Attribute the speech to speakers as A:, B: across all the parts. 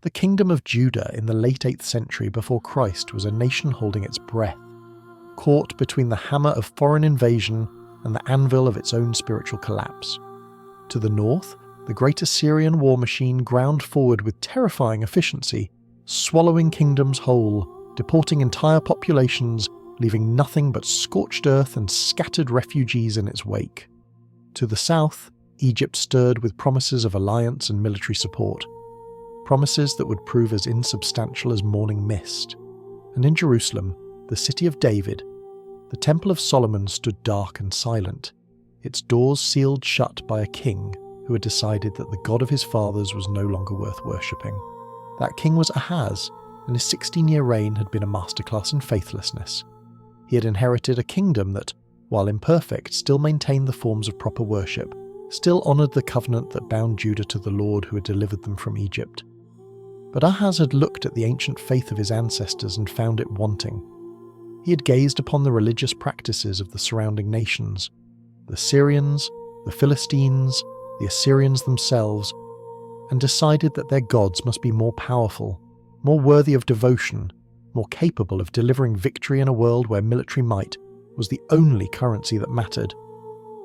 A: The kingdom of Judah in the late 8th century before Christ was a nation holding its breath, caught between the hammer of foreign invasion and the anvil of its own spiritual collapse. To the north, the great Assyrian war machine ground forward with terrifying efficiency, swallowing kingdoms whole, deporting entire populations, leaving nothing but scorched earth and scattered refugees in its wake. To the south, Egypt stirred with promises of alliance and military support, promises that would prove as insubstantial as morning mist. And in Jerusalem, the city of David, the Temple of Solomon stood dark and silent, its doors sealed shut by a king who had decided that the God of his fathers was no longer worth worshipping. That king was Ahaz, and his 16-year reign had been a masterclass in faithlessness. He had inherited a kingdom that, while imperfect, still maintained the forms of proper worship, still honoured the covenant that bound Judah to the Lord who had delivered them from Egypt. But Ahaz had looked at the ancient faith of his ancestors and found it wanting. He had gazed upon the religious practices of the surrounding nations, the Syrians, the Philistines, the Assyrians themselves, and decided that their gods must be more powerful, more worthy of devotion, more capable of delivering victory in a world where military might was the only currency that mattered.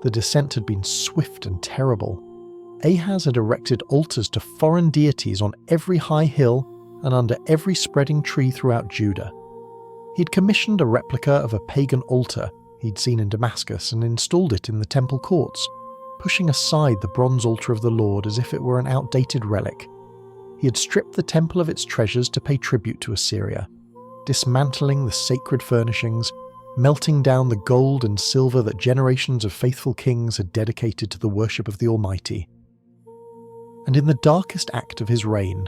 A: The descent had been swift and terrible. Ahaz had erected altars to foreign deities on every high hill and under every spreading tree throughout Judah. He had commissioned a replica of a pagan altar he'd seen in Damascus and installed it in the temple courts, pushing aside the bronze altar of the Lord as if it were an outdated relic. He had stripped the temple of its treasures to pay tribute to Assyria, dismantling the sacred furnishings, melting down the gold and silver that generations of faithful kings had dedicated to the worship of the Almighty. And in the darkest act of his reign,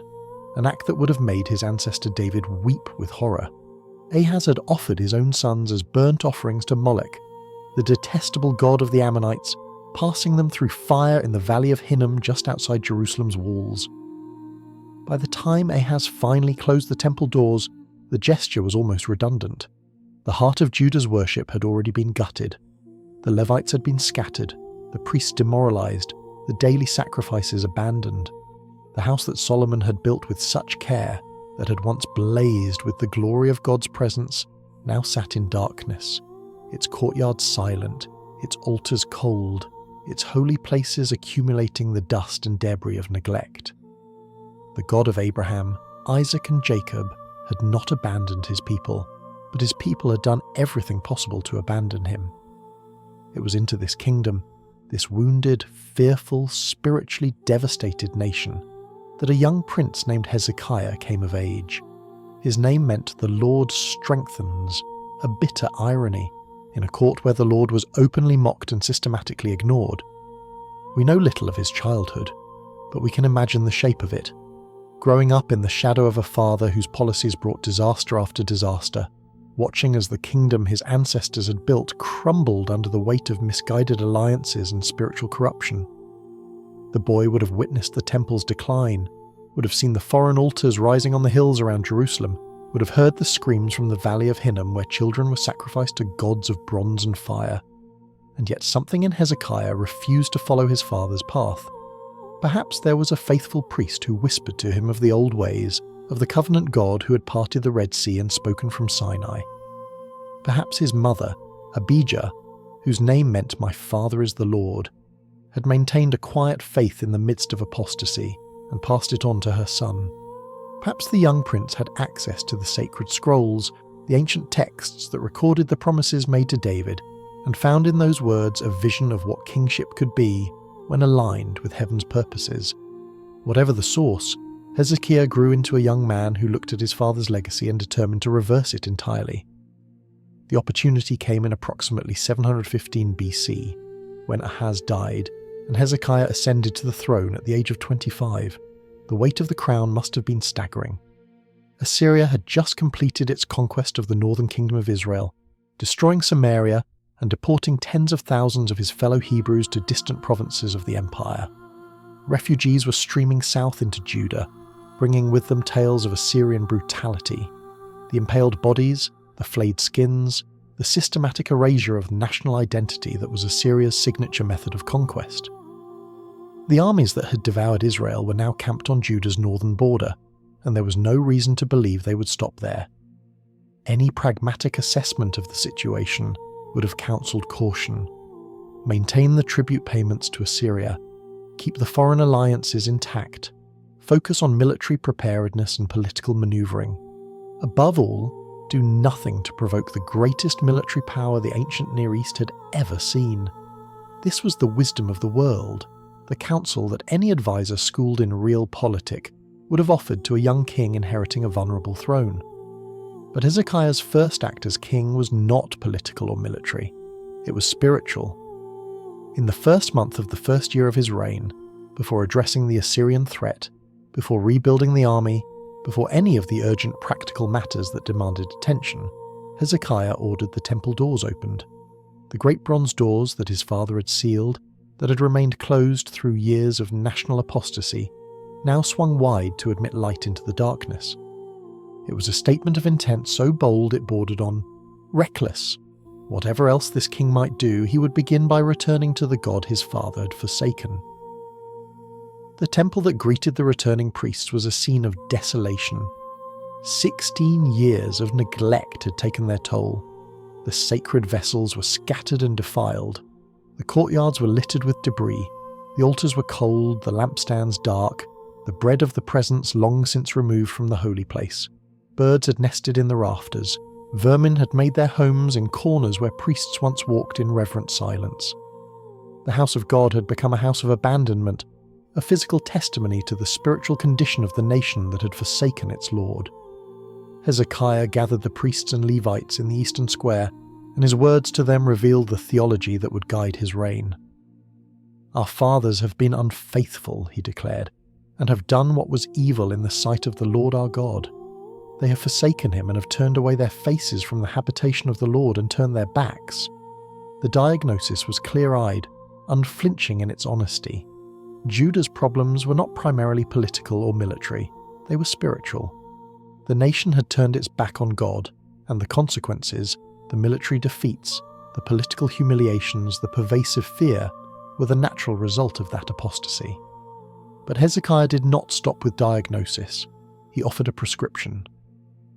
A: an act that would have made his ancestor David weep with horror, Ahaz had offered his own sons as burnt offerings to Moloch, the detestable god of the Ammonites, passing them through fire in the valley of Hinnom just outside Jerusalem's walls. By the time Ahaz finally closed the temple doors, the gesture was almost redundant. The heart of Judah's worship had already been gutted. The Levites had been scattered, the priests demoralized, the daily sacrifices abandoned. The house that Solomon had built with such care, that had once blazed with the glory of God's presence, now sat in darkness, its courtyards silent, its altars cold, its holy places accumulating the dust and debris of neglect. The God of Abraham, Isaac and Jacob had not abandoned his people, but his people had done everything possible to abandon him. It was into this kingdom, this wounded, fearful, spiritually devastated nation, that a young prince named Hezekiah came of age. His name meant "the Lord strengthens," a bitter irony, in a court where the Lord was openly mocked and systematically ignored. We know little of his childhood, but we can imagine the shape of it. Growing up in the shadow of a father whose policies brought disaster after disaster, watching as the kingdom his ancestors had built crumbled under the weight of misguided alliances and spiritual corruption. The boy would have witnessed the temple's decline, would have seen the foreign altars rising on the hills around Jerusalem, would have heard the screams from the valley of Hinnom where children were sacrificed to gods of bronze and fire. And yet something in Hezekiah refused to follow his father's path. Perhaps there was a faithful priest who whispered to him of the old ways, of the covenant God who had parted the Red Sea and spoken from Sinai. Perhaps his mother, Abijah, whose name meant "my father is the Lord," had maintained a quiet faith in the midst of apostasy and passed it on to her son. Perhaps the young prince had access to the sacred scrolls, the ancient texts that recorded the promises made to David, and found in those words a vision of what kingship could be when aligned with heaven's purposes. Whatever the source, Hezekiah grew into a young man who looked at his father's legacy and determined to reverse it entirely. The opportunity came in approximately 715 BC, when Ahaz died, and Hezekiah ascended to the throne at the age of 25. The weight of the crown must have been staggering. Assyria had just completed its conquest of the northern kingdom of Israel, destroying Samaria and deporting tens of thousands of his fellow Hebrews to distant provinces of the empire. Refugees were streaming south into Judah, bringing with them tales of Assyrian brutality, the impaled bodies, the flayed skins, the systematic erasure of national identity that was Assyria's signature method of conquest. The armies that had devoured Israel were now camped on Judah's northern border, and there was no reason to believe they would stop there. Any pragmatic assessment of the situation would have counselled caution. Maintain the tribute payments to Assyria, keep the foreign alliances intact, focus on military preparedness and political manoeuvring. Above all, do nothing to provoke the greatest military power the ancient Near East had ever seen. This was the wisdom of the world, the counsel that any advisor schooled in realpolitik would have offered to a young king inheriting a vulnerable throne. But Hezekiah's first act as king was not political or military. It was spiritual. In the first month of the first year of his reign, before addressing the Assyrian threat, before rebuilding the army, before any of the urgent practical matters that demanded attention, Hezekiah ordered the temple doors opened. The great bronze doors that his father had sealed, that had remained closed through years of national apostasy, now swung wide to admit light into the darkness. It was a statement of intent so bold it bordered on reckless. Whatever else this king might do, he would begin by returning to the God his father had forsaken. The temple that greeted the returning priests was a scene of desolation. 16 years of neglect had taken their toll. The sacred vessels were scattered and defiled. The courtyards were littered with debris. The altars were cold, the lampstands dark, the bread of the presence long since removed from the holy place. Birds had nested in the rafters. Vermin had made their homes in corners where priests once walked in reverent silence. The house of God had become a house of abandonment, a physical testimony to the spiritual condition of the nation that had forsaken its Lord. Hezekiah gathered the priests and Levites in the eastern square, and his words to them revealed the theology that would guide his reign. "Our fathers have been unfaithful," he declared, "and have done what was evil in the sight of the Lord our God. They have forsaken him and have turned away their faces from the habitation of the Lord and turned their backs." The diagnosis was clear-eyed, unflinching in its honesty. Judah's problems were not primarily political or military, they were spiritual. The nation had turned its back on God, and the consequences, the military defeats, the political humiliations, the pervasive fear, were the natural result of that apostasy. But Hezekiah did not stop with diagnosis. He offered a prescription.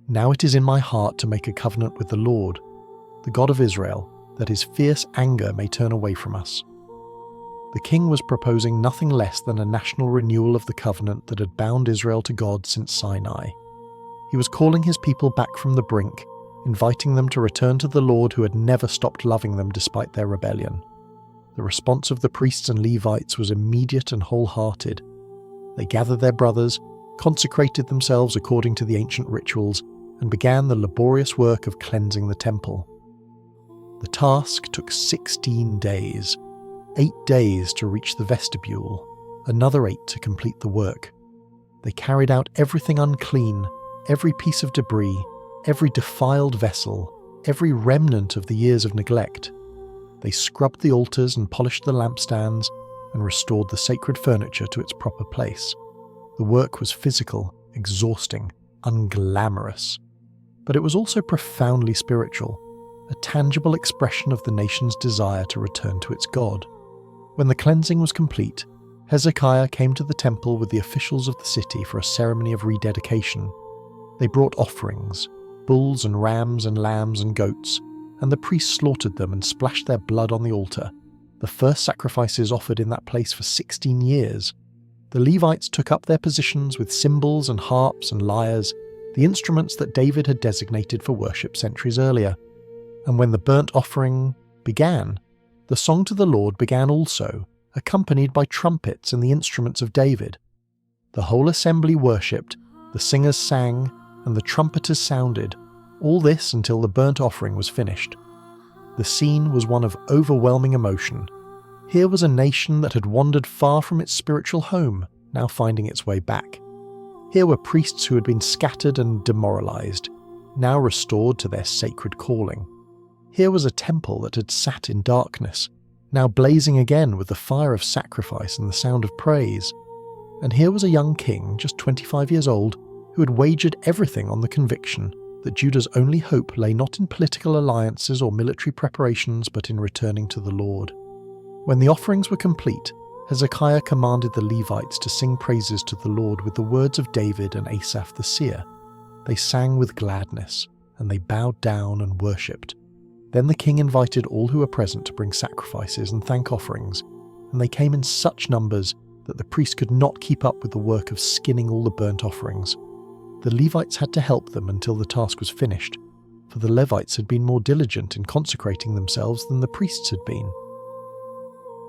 A: "Now it is in my heart to make a covenant with the Lord, the God of Israel, that his fierce anger may turn away from us." The king was proposing nothing less than a national renewal of the covenant that had bound Israel to God since Sinai. He was calling his people back from the brink, inviting them to return to the Lord who had never stopped loving them despite their rebellion. The response of the priests and Levites was immediate and wholehearted. They gathered their brothers, consecrated themselves according to the ancient rituals, and began the laborious work of cleansing the temple. The task took 16 days, 8 days to reach the vestibule, another 8 to complete the work. They carried out everything unclean, every piece of debris, every defiled vessel, every remnant of the years of neglect. They scrubbed the altars and polished the lampstands and restored the sacred furniture to its proper place. The work was physical, exhausting, unglamorous. But it was also profoundly spiritual, a tangible expression of the nation's desire to return to its God. When the cleansing was complete, Hezekiah came to the temple with the officials of the city for a ceremony of rededication. They brought offerings, bulls and rams and lambs and goats, and the priests slaughtered them and splashed their blood on the altar, the first sacrifices offered in that place for 16 years. The Levites took up their positions with cymbals and harps and lyres, the instruments that David had designated for worship centuries earlier. And when the burnt offering began, the song to the Lord began also, accompanied by trumpets and the instruments of David. The whole assembly worshipped, the singers sang, and the trumpeters sounded, all this until the burnt offering was finished. The scene was one of overwhelming emotion. Here was a nation that had wandered far from its spiritual home, now finding its way back. Here were priests who had been scattered and demoralized, now restored to their sacred calling. Here was a temple that had sat in darkness, now blazing again with the fire of sacrifice and the sound of praise. And here was a young king, just 25 years old, who had wagered everything on the conviction that Judah's only hope lay not in political alliances or military preparations but in returning to the Lord. When the offerings were complete, Hezekiah commanded the Levites to sing praises to the Lord with the words of David and Asaph the seer. They sang with gladness, and they bowed down and worshipped. Then the king invited all who were present to bring sacrifices and thank offerings, and they came in such numbers that the priest could not keep up with the work of skinning all the burnt offerings. The Levites had to help them until the task was finished, for the Levites had been more diligent in consecrating themselves than the priests had been.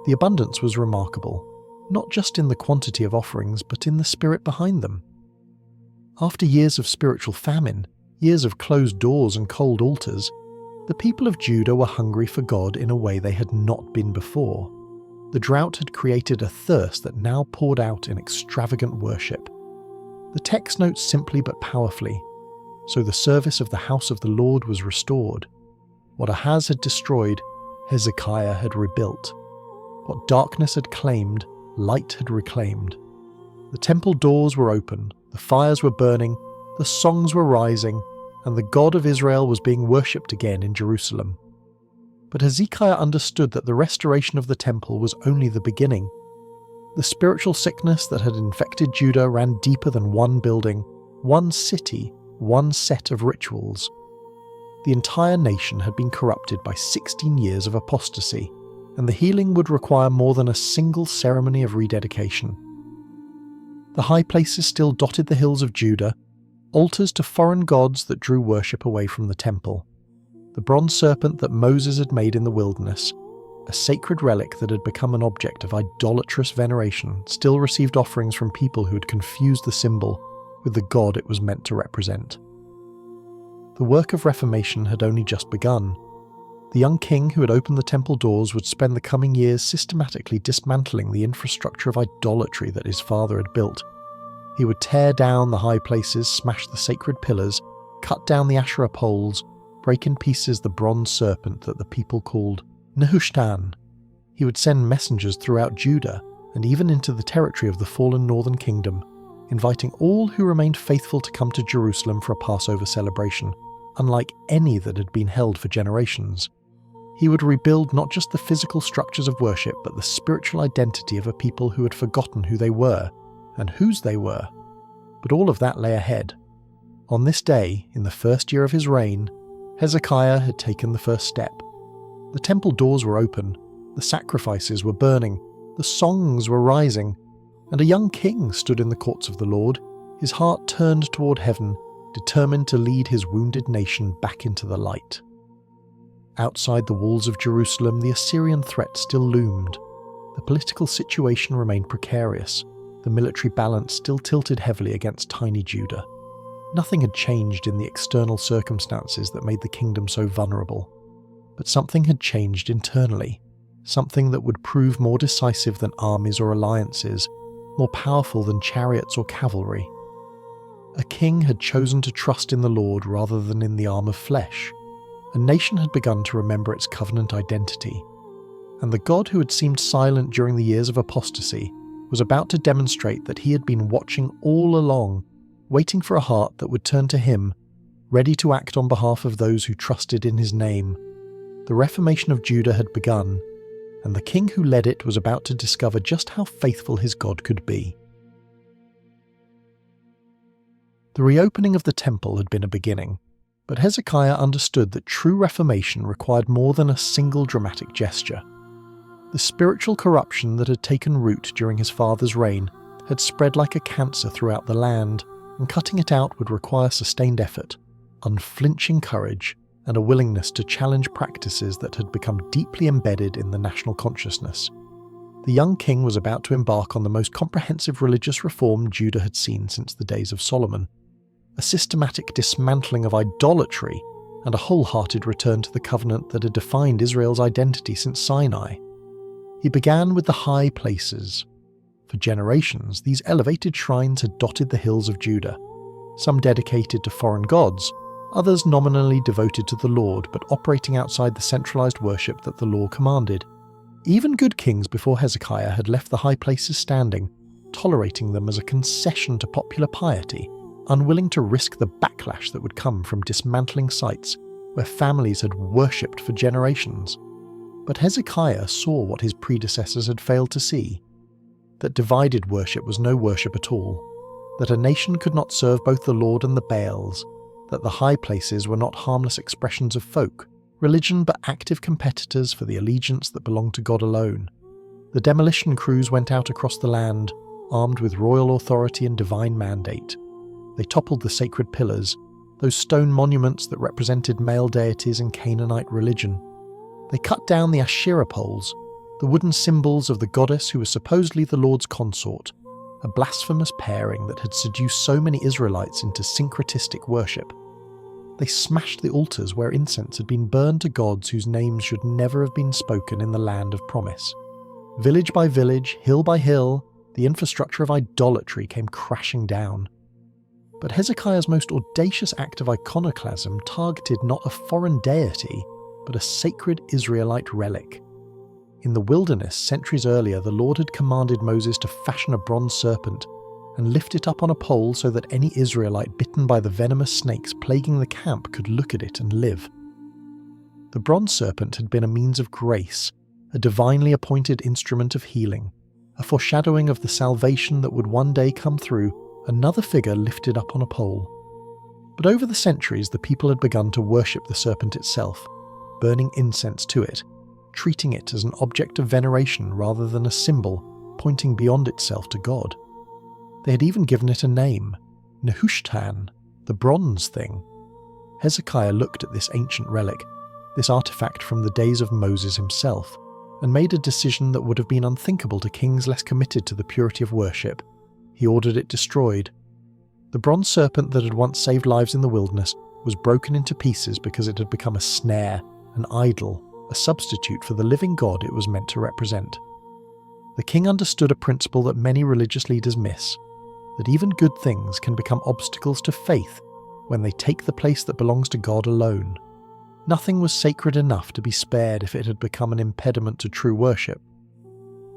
A: The abundance was remarkable, not just in the quantity of offerings, but in the spirit behind them. After years of spiritual famine, years of closed doors and cold altars, the people of Judah were hungry for God in a way they had not been before. The drought had created a thirst that now poured out in extravagant worship. The text notes simply but powerfully, "So the service of the house of the Lord was restored. What Ahaz had destroyed, Hezekiah had rebuilt. What darkness had claimed, light had reclaimed. The temple doors were open, the fires were burning, the songs were rising, and the God of Israel was being worshipped again in Jerusalem." But Hezekiah understood that the restoration of the temple was only the beginning. The spiritual sickness that had infected Judah ran deeper than one building, one city, one set of rituals. The entire nation had been corrupted by 16 years of apostasy, and the healing would require more than a single ceremony of rededication. The high places still dotted the hills of Judah, altars to foreign gods that drew worship away from the temple. The bronze serpent that Moses had made in the wilderness, a sacred relic that had become an object of idolatrous veneration, still received offerings from people who had confused the symbol with the God it was meant to represent. The work of reformation had only just begun. The young king who had opened the temple doors would spend the coming years systematically dismantling the infrastructure of idolatry that his father had built. He would tear down the high places, smash the sacred pillars, cut down the Asherah poles, break in pieces the bronze serpent that the people called Nehushtan. He would send messengers throughout Judah and even into the territory of the fallen northern kingdom, inviting all who remained faithful to come to Jerusalem for a Passover celebration, unlike any that had been held for generations. He would rebuild not just the physical structures of worship, but the spiritual identity of a people who had forgotten who they were and whose they were. But all of that lay ahead. On this day, in the first year of his reign, Hezekiah had taken the first step. The temple doors were open, the sacrifices were burning, the songs were rising, and a young king stood in the courts of the Lord, his heart turned toward heaven, determined to lead his wounded nation back into the light. Outside the walls of Jerusalem, the Assyrian threat still loomed. The political situation remained precarious, the military balance still tilted heavily against tiny Judah. Nothing had changed in the external circumstances that made the kingdom so vulnerable. But something had changed internally, something that would prove more decisive than armies or alliances, more powerful than chariots or cavalry. A king had chosen to trust in the Lord rather than in the arm of flesh. A nation had begun to remember its covenant identity. And the God who had seemed silent during the years of apostasy was about to demonstrate that he had been watching all along, waiting for a heart that would turn to him, ready to act on behalf of those who trusted in his name. The Reformation of Judah had begun, and the king who led it was about to discover just how faithful his God could be. The reopening of the temple had been a beginning, but Hezekiah understood that true reformation required more than a single dramatic gesture. The spiritual corruption that had taken root during his father's reign had spread like a cancer throughout the land, and cutting it out would require sustained effort, unflinching courage, and a willingness to challenge practices that had become deeply embedded in the national consciousness. The young king was about to embark on the most comprehensive religious reform Judah had seen since the days of Solomon, a systematic dismantling of idolatry and a wholehearted return to the covenant that had defined Israel's identity since Sinai. He began with the high places. For generations, these elevated shrines had dotted the hills of Judah, some dedicated to foreign gods, others nominally devoted to the Lord but operating outside the centralized worship that the law commanded. Even good kings before Hezekiah had left the high places standing, tolerating them as a concession to popular piety, unwilling to risk the backlash that would come from dismantling sites where families had worshipped for generations. But Hezekiah saw what his predecessors had failed to see. that divided worship was no worship at all, that a nation could not serve both the Lord and the Baals, that the high places were not harmless expressions of folk, religion but active competitors for the allegiance that belonged to God alone. The demolition crews went out across the land, armed with royal authority and divine mandate. They toppled the sacred pillars, those stone monuments that represented male deities in Canaanite religion. They cut down the Asherah poles, the wooden symbols of the goddess who was supposedly the Lord's consort, a blasphemous pairing that had seduced so many Israelites into syncretistic worship. They smashed the altars where incense had been burned to gods whose names should never have been spoken in the land of promise. Village by village, hill by hill, the infrastructure of idolatry came crashing down. But Hezekiah's most audacious act of iconoclasm targeted not a foreign deity, but a sacred Israelite relic. In the wilderness, centuries earlier, the Lord had commanded Moses to fashion a bronze serpent and lift it up on a pole so that any Israelite bitten by the venomous snakes plaguing the camp could look at it and live. The bronze serpent had been a means of grace, a divinely appointed instrument of healing, a foreshadowing of the salvation that would one day come through another figure lifted up on a pole. But over the centuries, the people had begun to worship the serpent itself, burning incense to it, treating it as an object of veneration rather than a symbol pointing beyond itself to God. They had even given it a name, Nehushtan, the bronze thing. Hezekiah looked at this ancient relic, this artifact from the days of Moses himself, and made a decision that would have been unthinkable to kings less committed to the purity of worship. He ordered it destroyed. The bronze serpent that had once saved lives in the wilderness was broken into pieces because it had become a snare, an idol, a substitute for the living God it was meant to represent. The king understood a principle that many religious leaders miss, that even good things can become obstacles to faith when they take the place that belongs to God alone. Nothing was sacred enough to be spared if it had become an impediment to true worship.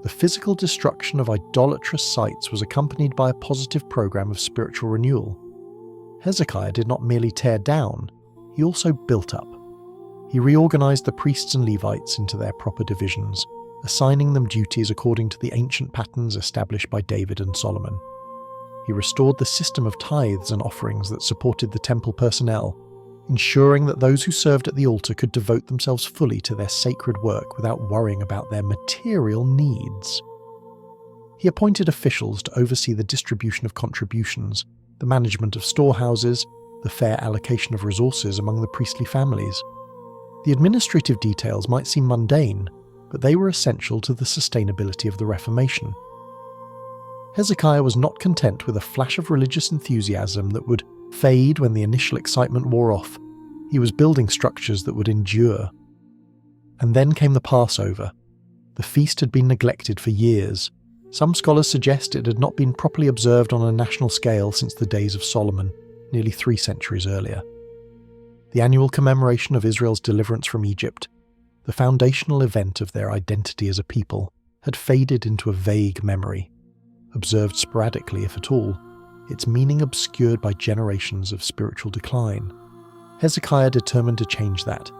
A: The physical destruction of idolatrous sites was accompanied by a positive program of spiritual renewal. Hezekiah did not merely tear down, he also built up. He reorganized the priests and Levites into their proper divisions, assigning them duties according to the ancient patterns established by David and Solomon. He restored the system of tithes and offerings that supported the temple personnel, ensuring that those who served at the altar could devote themselves fully to their sacred work without worrying about their material needs. He appointed officials to oversee the distribution of contributions, the management of storehouses, the fair allocation of resources among the priestly families. The administrative details might seem mundane, but they were essential to the sustainability of the Reformation. Hezekiah was not content with a flash of religious enthusiasm that would fade when the initial excitement wore off. He was building structures that would endure. And then came the Passover. The feast had been neglected for years. Some scholars suggest it had not been properly observed on a national scale since the days of Solomon, nearly 3 centuries earlier. The annual commemoration of Israel's deliverance from Egypt, the foundational event of their identity as a people, had faded into a vague memory. Observed sporadically, if at all, its meaning obscured by generations of spiritual decline. Hezekiah determined to change that.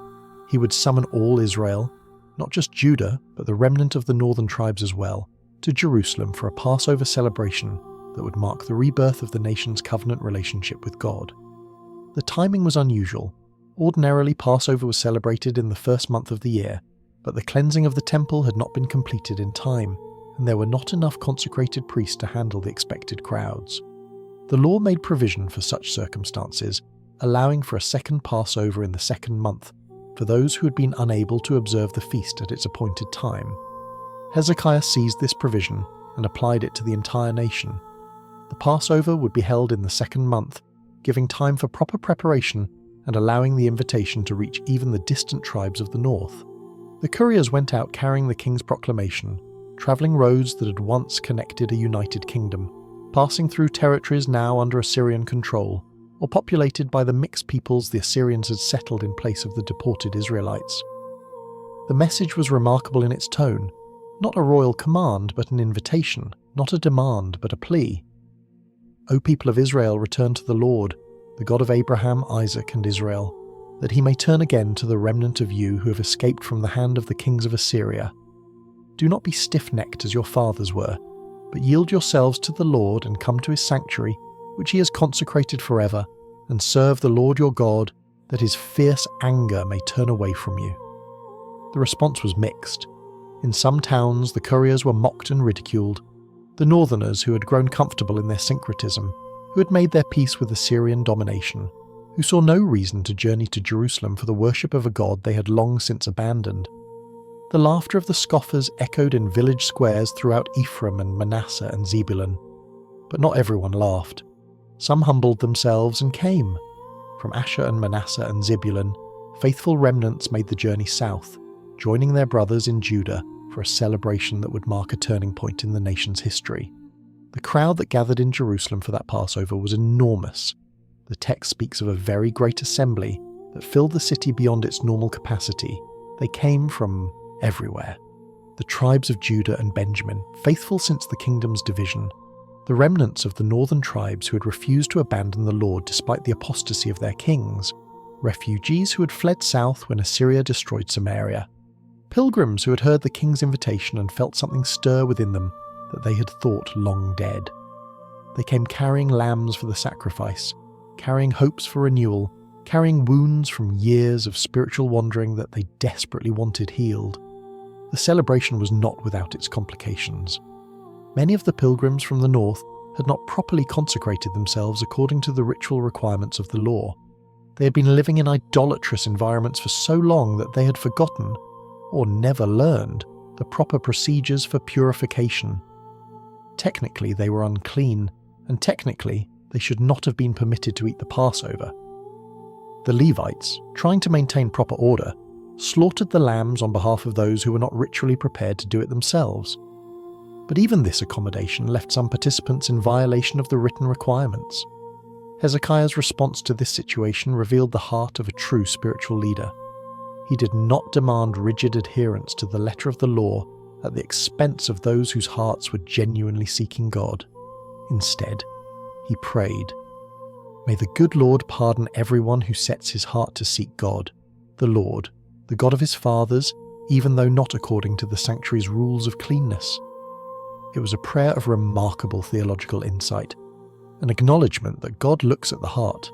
A: He would summon all Israel, not just Judah, but the remnant of the northern tribes as well, to Jerusalem for a Passover celebration that would mark the rebirth of the nation's covenant relationship with God. The timing was unusual. Ordinarily, Passover was celebrated in the first month of the year, but the cleansing of the temple had not been completed in time, and there were not enough consecrated priests to handle the expected crowds. The law made provision for such circumstances, allowing for a second Passover in the second month for those who had been unable to observe the feast at its appointed time. Hezekiah seized this provision and applied it to the entire nation. The Passover would be held in the second month, giving time for proper preparation and allowing the invitation to reach even the distant tribes of the north. The couriers went out carrying the king's proclamation, travelling roads that had once connected a united kingdom, passing through territories now under Assyrian control, or populated by the mixed peoples the Assyrians had settled in place of the deported Israelites. The message was remarkable in its tone, not a royal command but an invitation, not a demand but a plea. O people of Israel, return to the Lord, the God of Abraham, Isaac, and Israel, that he may turn again to the remnant of you who have escaped from the hand of the kings of Assyria. Do not be stiff-necked as your fathers were. but yield yourselves to the Lord and come to his sanctuary, which he has consecrated forever, and serve the Lord your God, that his fierce anger may turn away from you." The response was mixed. In some towns, the couriers were mocked and ridiculed. The northerners, who had grown comfortable in their syncretism, who had made their peace with Assyrian domination, who saw no reason to journey to Jerusalem for the worship of a god they had long since abandoned. The laughter of the scoffers echoed in village squares throughout Ephraim and Manasseh and Zebulun. But not everyone laughed. Some humbled themselves and came. From Asher and Manasseh and Zebulun, faithful remnants made the journey south, joining their brothers in Judah for a celebration that would mark a turning point in the nation's history. The crowd that gathered in Jerusalem for that Passover was enormous. The text speaks of a very great assembly that filled the city beyond its normal capacity. They came from everywhere. The tribes of Judah and Benjamin, faithful since the kingdom's division. The remnants of the northern tribes who had refused to abandon the Lord despite the apostasy of their kings. Refugees who had fled south when Assyria destroyed Samaria. Pilgrims who had heard the king's invitation and felt something stir within them that they had thought long dead. They came carrying lambs for the sacrifice, carrying hopes for renewal, carrying wounds from years of spiritual wandering that they desperately wanted healed. The celebration was not without its complications. Many of the pilgrims from the north had not properly consecrated themselves according to the ritual requirements of the law. They had been living in idolatrous environments for so long that they had forgotten, or never learned, the proper procedures for purification. Technically, they were unclean, and technically, they should not have been permitted to eat the Passover. The Levites, trying to maintain proper order, slaughtered the lambs on behalf of those who were not ritually prepared to do it themselves. But even this accommodation left some participants in violation of the written requirements. Hezekiah's response to this situation revealed the heart of a true spiritual leader. He did not demand rigid adherence to the letter of the law at the expense of those whose hearts were genuinely seeking God. Instead, he prayed, "May the good Lord pardon everyone who sets his heart to seek God, the Lord, the God of his fathers, even though not according to the sanctuary's rules of cleanness." It was a prayer of remarkable theological insight, an acknowledgement that God looks at the heart,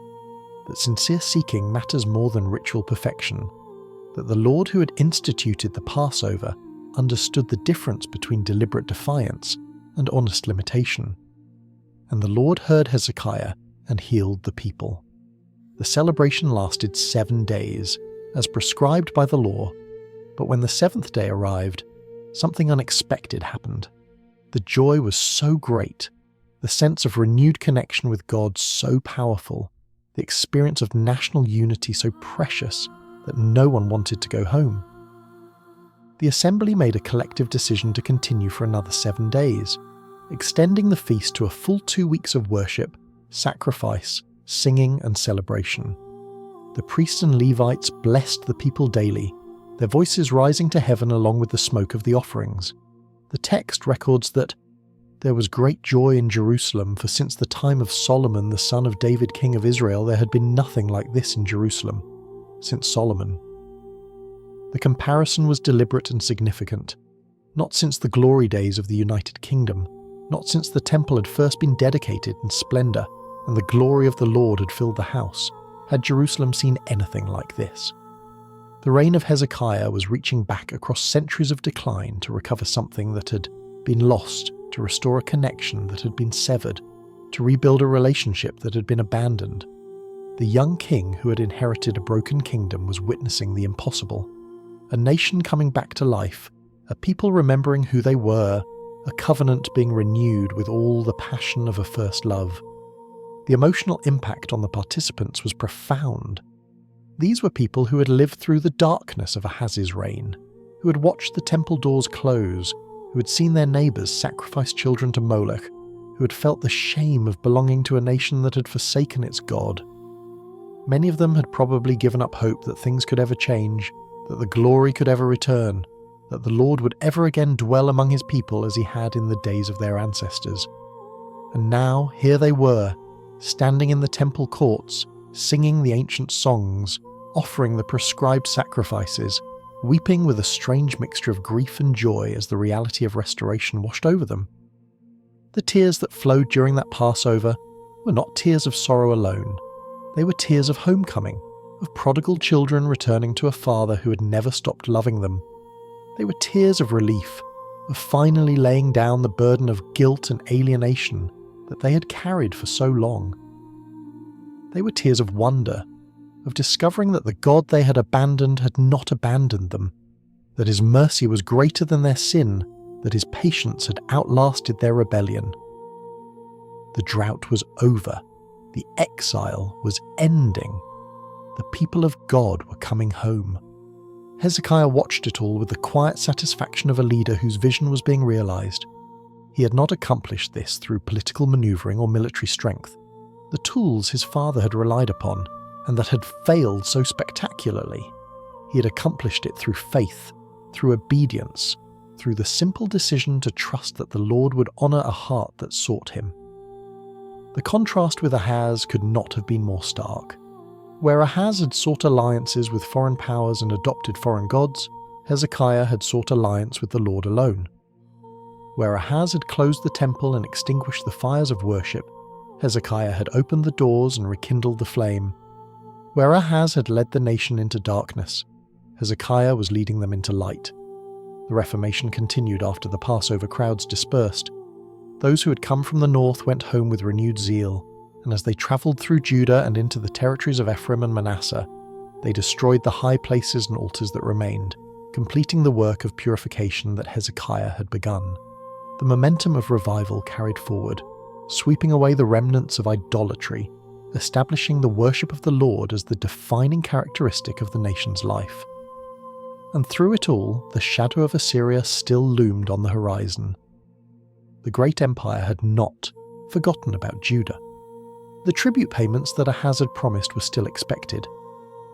A: that sincere seeking matters more than ritual perfection, that the Lord who had instituted the Passover understood the difference between deliberate defiance and honest limitation. And the Lord heard Hezekiah and healed the people. The celebration lasted 7 days, as prescribed by the law, but when the 7th day arrived, something unexpected happened. The joy was so great, the sense of renewed connection with God so powerful, the experience of national unity so precious that no one wanted to go home. The assembly made a collective decision to continue for another 7 days, extending the feast to a full 2 weeks of worship, sacrifice, singing and celebration. The priests and Levites blessed the people daily, their voices rising to heaven along with the smoke of the offerings. The text records that there was great joy in Jerusalem, for since the time of Solomon, the son of David, king of Israel, there had been nothing like this in Jerusalem, since Solomon. The comparison was deliberate and significant, not since the glory days of the United Kingdom, not since the temple had first been dedicated in splendour and the glory of the Lord had filled the house, had Jerusalem seen anything like this. The reign of Hezekiah was reaching back across centuries of decline to recover something that had been lost, to restore a connection that had been severed, to rebuild a relationship that had been abandoned. The young king who had inherited a broken kingdom was witnessing the impossible. A nation coming back to life, a people remembering who they were, a covenant being renewed with all the passion of a first love. The emotional impact on the participants was profound. These were people who had lived through the darkness of Ahaz's reign, who had watched the temple doors close, who had seen their neighbours sacrifice children to Moloch, who had felt the shame of belonging to a nation that had forsaken its God. Many of them had probably given up hope that things could ever change, that the glory could ever return, that the Lord would ever again dwell among his people as he had in the days of their ancestors. And now, here they were, standing in the temple courts, singing the ancient songs, offering the prescribed sacrifices, weeping with a strange mixture of grief and joy as the reality of restoration washed over them. The tears that flowed during that Passover were not tears of sorrow alone. They were tears of homecoming, of prodigal children returning to a father who had never stopped loving them. They were tears of relief, of finally laying down the burden of guilt and alienation that they had carried for so long. They were tears of wonder, of discovering that the God they had abandoned had not abandoned them, that his mercy was greater than their sin, that his patience had outlasted their rebellion. The drought was over. The exile was ending. The people of God were coming home. Hezekiah watched it all with the quiet satisfaction of a leader whose vision was being realized. He had not accomplished this through political maneuvering or military strength, the tools his father had relied upon, and that had failed so spectacularly. He had accomplished it through faith, through obedience, through the simple decision to trust that the Lord would honor a heart that sought him. The contrast with Ahaz could not have been more stark. Where Ahaz had sought alliances with foreign powers and adopted foreign gods, Hezekiah had sought alliance with the Lord alone. Where Ahaz had closed the temple and extinguished the fires of worship, Hezekiah had opened the doors and rekindled the flame. Where Ahaz had led the nation into darkness, Hezekiah was leading them into light. The Reformation continued after the Passover crowds dispersed. Those who had come from the north went home with renewed zeal, and as they travelled through Judah and into the territories of Ephraim and Manasseh, they destroyed the high places and altars that remained, completing the work of purification that Hezekiah had begun. The momentum of revival carried forward, sweeping away the remnants of idolatry, establishing the worship of the Lord as the defining characteristic of the nation's life. And through it all, the shadow of Assyria still loomed on the horizon. The great empire had not forgotten about Judah. The tribute payments that Ahaz had promised were still expected.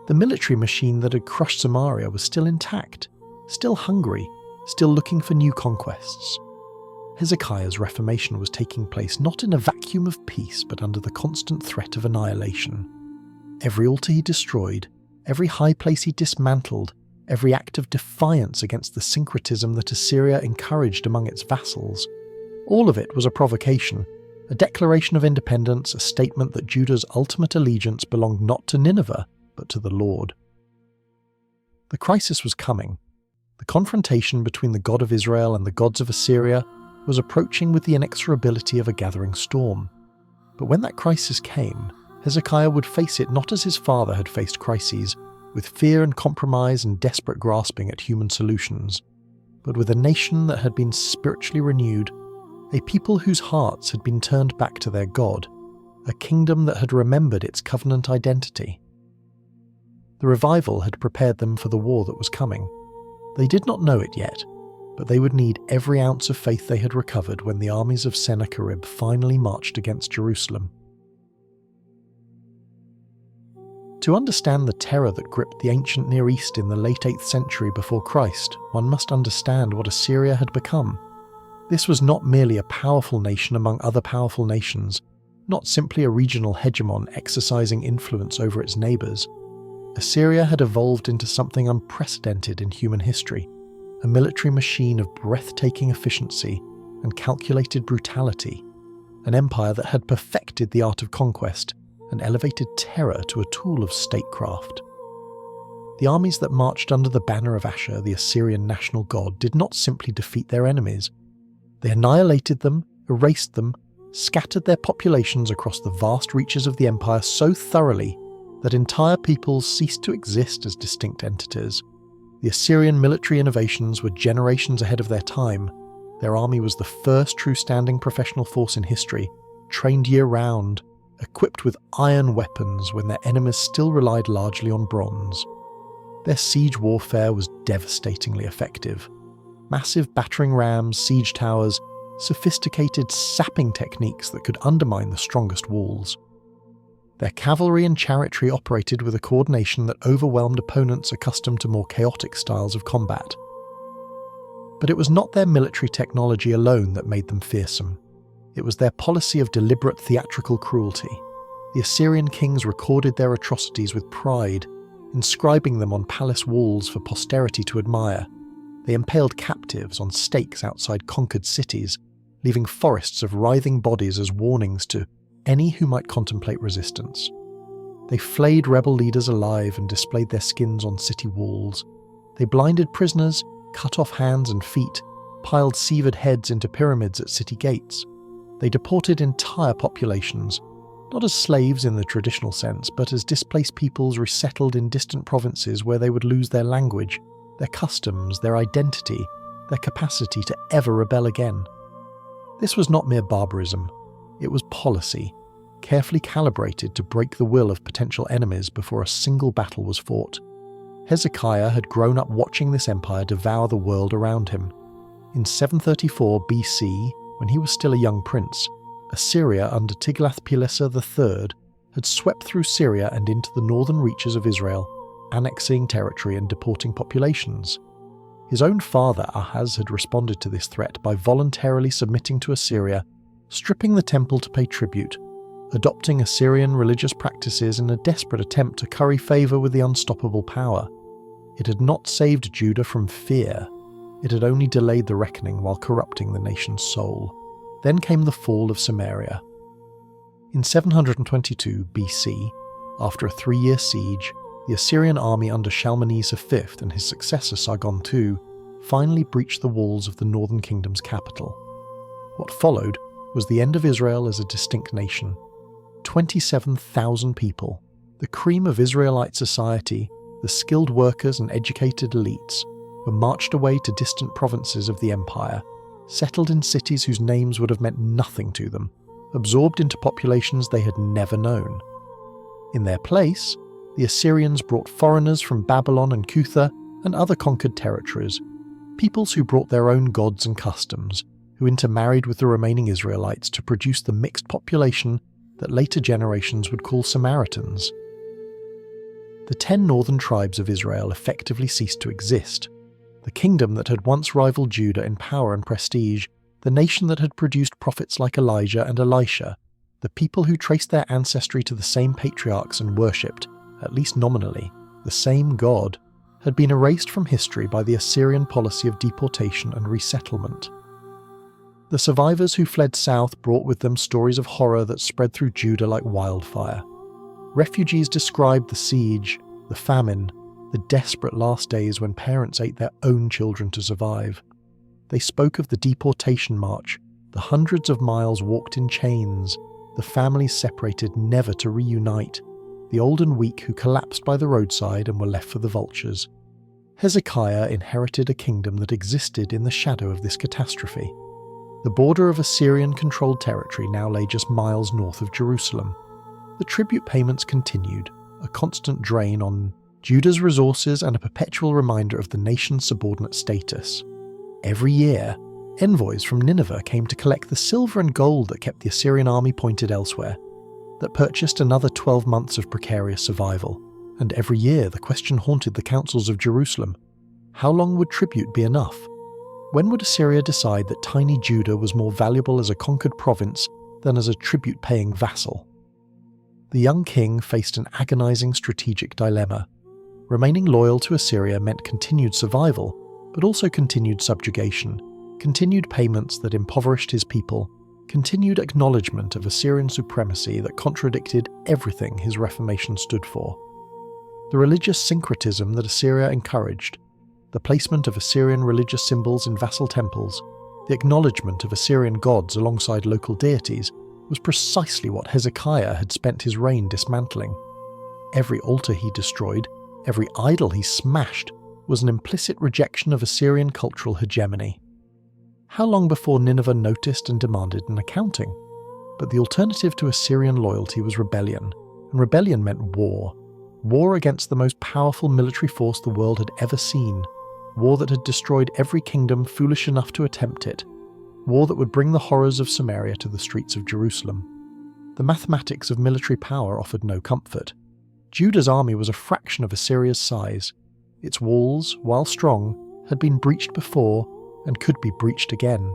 A: The military machine that had crushed Samaria was still intact, still hungry, still looking for new conquests. Hezekiah's reformation was taking place not in a vacuum of peace, but under the constant threat of annihilation. Every altar he destroyed, every high place he dismantled, every act of defiance against the syncretism that Assyria encouraged among its vassals, all of it was a provocation, a declaration of independence, a statement that Judah's ultimate allegiance belonged not to Nineveh, but to the Lord. The crisis was coming. The confrontation between the God of Israel and the gods of Assyria was approaching with the inexorability of a gathering storm. But when that crisis came, Hezekiah would face it not as his father had faced crises, with fear and compromise and desperate grasping at human solutions, but with a nation that had been spiritually renewed, a people whose hearts had been turned back to their God, a kingdom that had remembered its covenant identity. The revival had prepared them for the war that was coming. They did not know it yet, but they would need every ounce of faith they had recovered when the armies of Sennacherib finally marched against Jerusalem. To understand the terror that gripped the ancient Near East in the late 8th century before Christ, one must understand what Assyria had become. This was not merely a powerful nation among other powerful nations, not simply a regional hegemon exercising influence over its neighbours. Assyria had evolved into something unprecedented in human history, a military machine of breathtaking efficiency and calculated brutality, an empire that had perfected the art of conquest and elevated terror to a tool of statecraft. The armies that marched under the banner of Ashur, the Assyrian national god, did not simply defeat their enemies. They annihilated them, erased them, scattered their populations across the vast reaches of the empire so thoroughly that entire peoples ceased to exist as distinct entities. The Assyrian military innovations were generations ahead of their time. Their army was the first true standing professional force in history, trained year-round, equipped with iron weapons when their enemies still relied largely on bronze. Their siege warfare was devastatingly effective. Massive battering rams, siege towers, sophisticated sapping techniques that could undermine the strongest walls. Their cavalry and chariotry operated with a coordination that overwhelmed opponents accustomed to more chaotic styles of combat. But it was not their military technology alone that made them fearsome. It was their policy of deliberate theatrical cruelty. The Assyrian kings recorded their atrocities with pride, inscribing them on palace walls for posterity to admire. They impaled captives on stakes outside conquered cities, leaving forests of writhing bodies as warnings to any who might contemplate resistance. They flayed rebel leaders alive and displayed their skins on city walls. They blinded prisoners, cut off hands and feet, piled severed heads into pyramids at city gates. They deported entire populations, not as slaves in the traditional sense, but as displaced peoples resettled in distant provinces where they would lose their language, their customs, their identity, their capacity to ever rebel again. This was not mere barbarism, it was policy, carefully calibrated to break the will of potential enemies before a single battle was fought. Hezekiah had grown up watching this empire devour the world around him. In 734 BC, when he was still a young prince, Assyria under Tiglath-Pileser III had swept through Syria and into the northern reaches of Israel, annexing territory and deporting populations. His own father Ahaz had responded to this threat by voluntarily submitting to Assyria, stripping the temple to pay tribute, adopting Assyrian religious practices in a desperate attempt to curry favour with the unstoppable power. It had not saved Judah from fear, it had only delayed the reckoning while corrupting the nation's soul. Then came the fall of Samaria. In 722 BC, after a 3-year siege, the Assyrian army under Shalmaneser V and his successor Sargon II finally breached the walls of the northern kingdom's capital. What followed was the end of Israel as a distinct nation. 27,000 people, the cream of Israelite society, the skilled workers and educated elites, were marched away to distant provinces of the empire, settled in cities whose names would have meant nothing to them, absorbed into populations they had never known. In their place, the Assyrians brought foreigners from Babylon and Cutha and other conquered territories, peoples who brought their own gods and customs, who intermarried with the remaining Israelites to produce the mixed population that later generations would call Samaritans. The 10 northern tribes of Israel effectively ceased to exist. The kingdom that had once rivaled Judah in power and prestige, the nation that had produced prophets like Elijah and Elisha, the people who traced their ancestry to the same patriarchs and worshipped, at least nominally, the same God, had been erased from history by the Assyrian policy of deportation and resettlement. The survivors who fled south brought with them stories of horror that spread through Judah like wildfire. Refugees described the siege, the famine, the desperate last days when parents ate their own children to survive. They spoke of the deportation march, the hundreds of miles walked in chains, the families separated never to reunite, the old and weak who collapsed by the roadside and were left for the vultures. Hezekiah inherited a kingdom that existed in the shadow of this catastrophe. The border of Assyrian-controlled territory now lay just miles north of Jerusalem. The tribute payments continued, a constant drain on Judah's resources and a perpetual reminder of the nation's subordinate status. Every year, envoys from Nineveh came to collect the silver and gold that kept the Assyrian army pointed elsewhere, that purchased another 12 months of precarious survival. And every year the question haunted the councils of Jerusalem: how long would tribute be enough? When would Assyria decide that tiny Judah was more valuable as a conquered province than as a tribute-paying vassal? The young king faced an agonizing strategic dilemma. Remaining loyal to Assyria meant continued survival, but also continued subjugation, continued payments that impoverished his people, continued acknowledgement of Assyrian supremacy that contradicted everything his reformation stood for. The religious syncretism that Assyria encouraged, the placement of Assyrian religious symbols in vassal temples, the acknowledgement of Assyrian gods alongside local deities, was precisely what Hezekiah had spent his reign dismantling. Every altar he destroyed, every idol he smashed, was an implicit rejection of Assyrian cultural hegemony. How long before Nineveh noticed and demanded an accounting? But the alternative to Assyrian loyalty was rebellion, and rebellion meant war. War against the most powerful military force the world had ever seen. War that had destroyed every kingdom foolish enough to attempt it. War that would bring the horrors of Samaria to the streets of Jerusalem. The mathematics of military power offered no comfort. Judah's army was a fraction of Assyria's size. Its walls, while strong, had been breached before and could be breached again.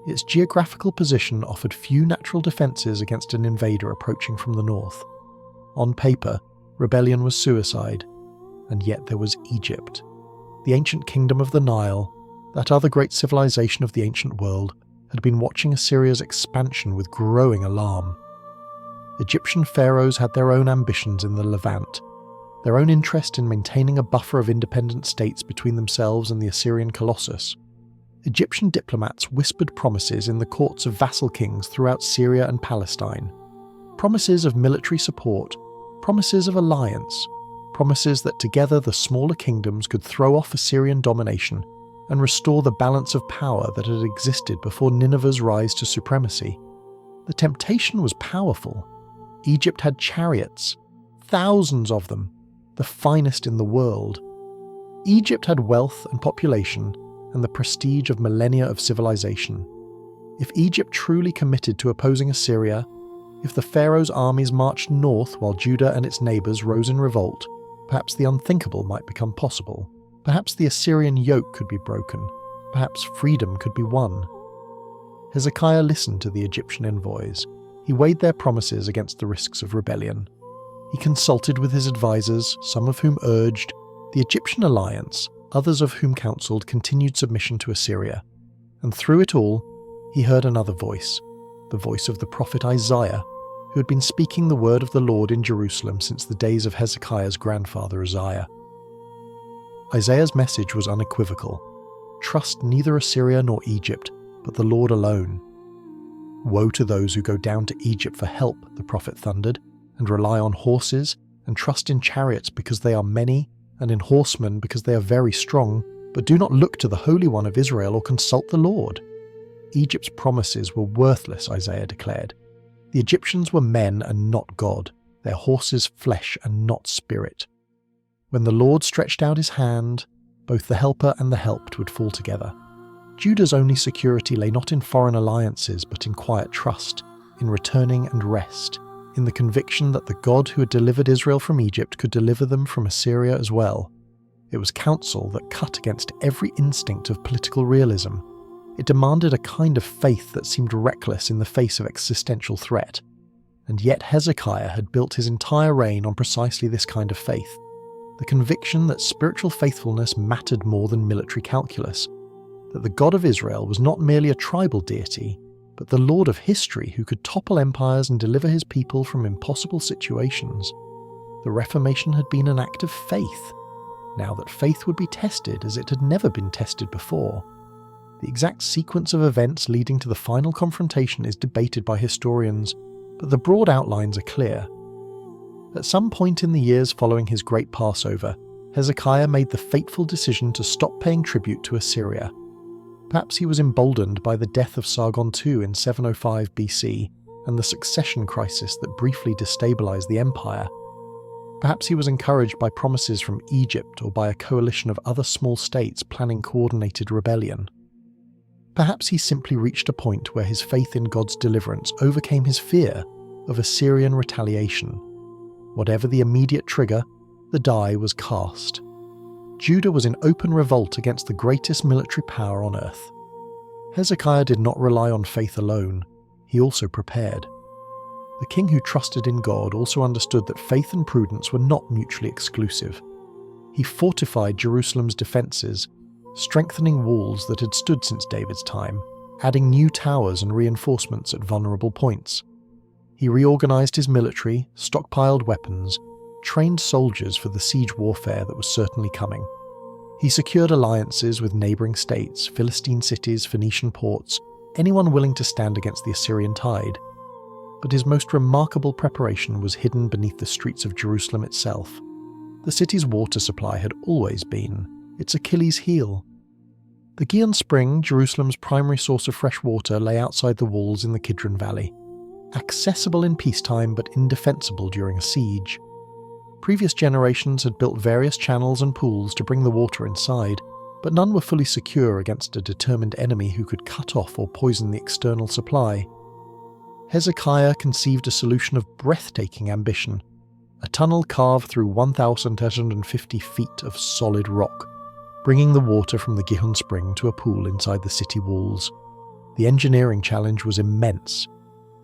A: Its geographical position offered few natural defences against an invader approaching from the north. On paper, rebellion was suicide, and yet there was Egypt. The ancient kingdom of the Nile, that other great civilization of the ancient world, had been watching Assyria's expansion with growing alarm. Egyptian pharaohs had their own ambitions in the Levant, their own interest in maintaining a buffer of independent states between themselves and the Assyrian Colossus. Egyptian diplomats whispered promises in the courts of vassal kings throughout Syria and Palestine. Promises of military support, promises of alliance, promises that together the smaller kingdoms could throw off Assyrian domination and restore the balance of power that had existed before Nineveh's rise to supremacy. The temptation was powerful. Egypt had chariots, thousands of them, the finest in the world. Egypt had wealth and population and the prestige of millennia of civilization. If Egypt truly committed to opposing Assyria, if the pharaoh's armies marched north while Judah and its neighbours rose in revolt, perhaps the unthinkable might become possible. Perhaps the Assyrian yoke could be broken. Perhaps freedom could be won. Hezekiah listened to the Egyptian envoys. He weighed their promises against the risks of rebellion. He consulted with his advisors, some of whom urged the Egyptian alliance, others of whom counselled continued submission to Assyria. And through it all, he heard another voice, the voice of the prophet Isaiah, who had been speaking the word of the Lord in Jerusalem since the days of Hezekiah's grandfather Uzziah. Isaiah's message was unequivocal. Trust neither Assyria nor Egypt, but the Lord alone. Woe to those who go down to Egypt for help, the prophet thundered, and rely on horses, and trust in chariots because they are many, and in horsemen because they are very strong, but do not look to the Holy One of Israel or consult the Lord. Egypt's promises were worthless, Isaiah declared. The Egyptians were men and not God, their horses flesh and not spirit. When the Lord stretched out his hand, both the helper and the helped would fall together. Judah's only security lay not in foreign alliances, but in quiet trust, in returning and rest, in the conviction that the God who had delivered Israel from Egypt could deliver them from Assyria as well. It was counsel that cut against every instinct of political realism. It demanded a kind of faith that seemed reckless in the face of existential threat. And yet Hezekiah had built his entire reign on precisely this kind of faith. The conviction that spiritual faithfulness mattered more than military calculus, that the God of Israel was not merely a tribal deity, but the Lord of history who could topple empires and deliver his people from impossible situations. The Reformation had been an act of faith, now that faith would be tested as it had never been tested before. The exact sequence of events leading to the final confrontation is debated by historians, but the broad outlines are clear. At some point in the years following his great Passover, Hezekiah made the fateful decision to stop paying tribute to Assyria. Perhaps he was emboldened by the death of Sargon II in 705 BC and the succession crisis that briefly destabilized the empire. Perhaps he was encouraged by promises from Egypt or by a coalition of other small states planning coordinated rebellion. Perhaps he simply reached a point where his faith in God's deliverance overcame his fear of Assyrian retaliation. Whatever the immediate trigger, the die was cast. Judah was in open revolt against the greatest military power on earth. Hezekiah did not rely on faith alone, he also prepared. The king who trusted in God also understood that faith and prudence were not mutually exclusive. He fortified Jerusalem's defences, strengthening walls that had stood since David's time, adding new towers and reinforcements at vulnerable points. He reorganized his military, stockpiled weapons, trained soldiers for the siege warfare that was certainly coming. He secured alliances with neighbouring states, Philistine cities, Phoenician ports, anyone willing to stand against the Assyrian tide. But his most remarkable preparation was hidden beneath the streets of Jerusalem itself. The city's water supply had always been its Achilles' heel. The Gihon Spring, Jerusalem's primary source of fresh water, lay outside the walls in the Kidron Valley, accessible in peacetime but indefensible during a siege. Previous generations had built various channels and pools to bring the water inside, but none were fully secure against a determined enemy who could cut off or poison the external supply. Hezekiah conceived a solution of breathtaking ambition, a tunnel carved through 1,850 feet of solid rock, bringing the water from the Gihon Spring to a pool inside the city walls. The engineering challenge was immense.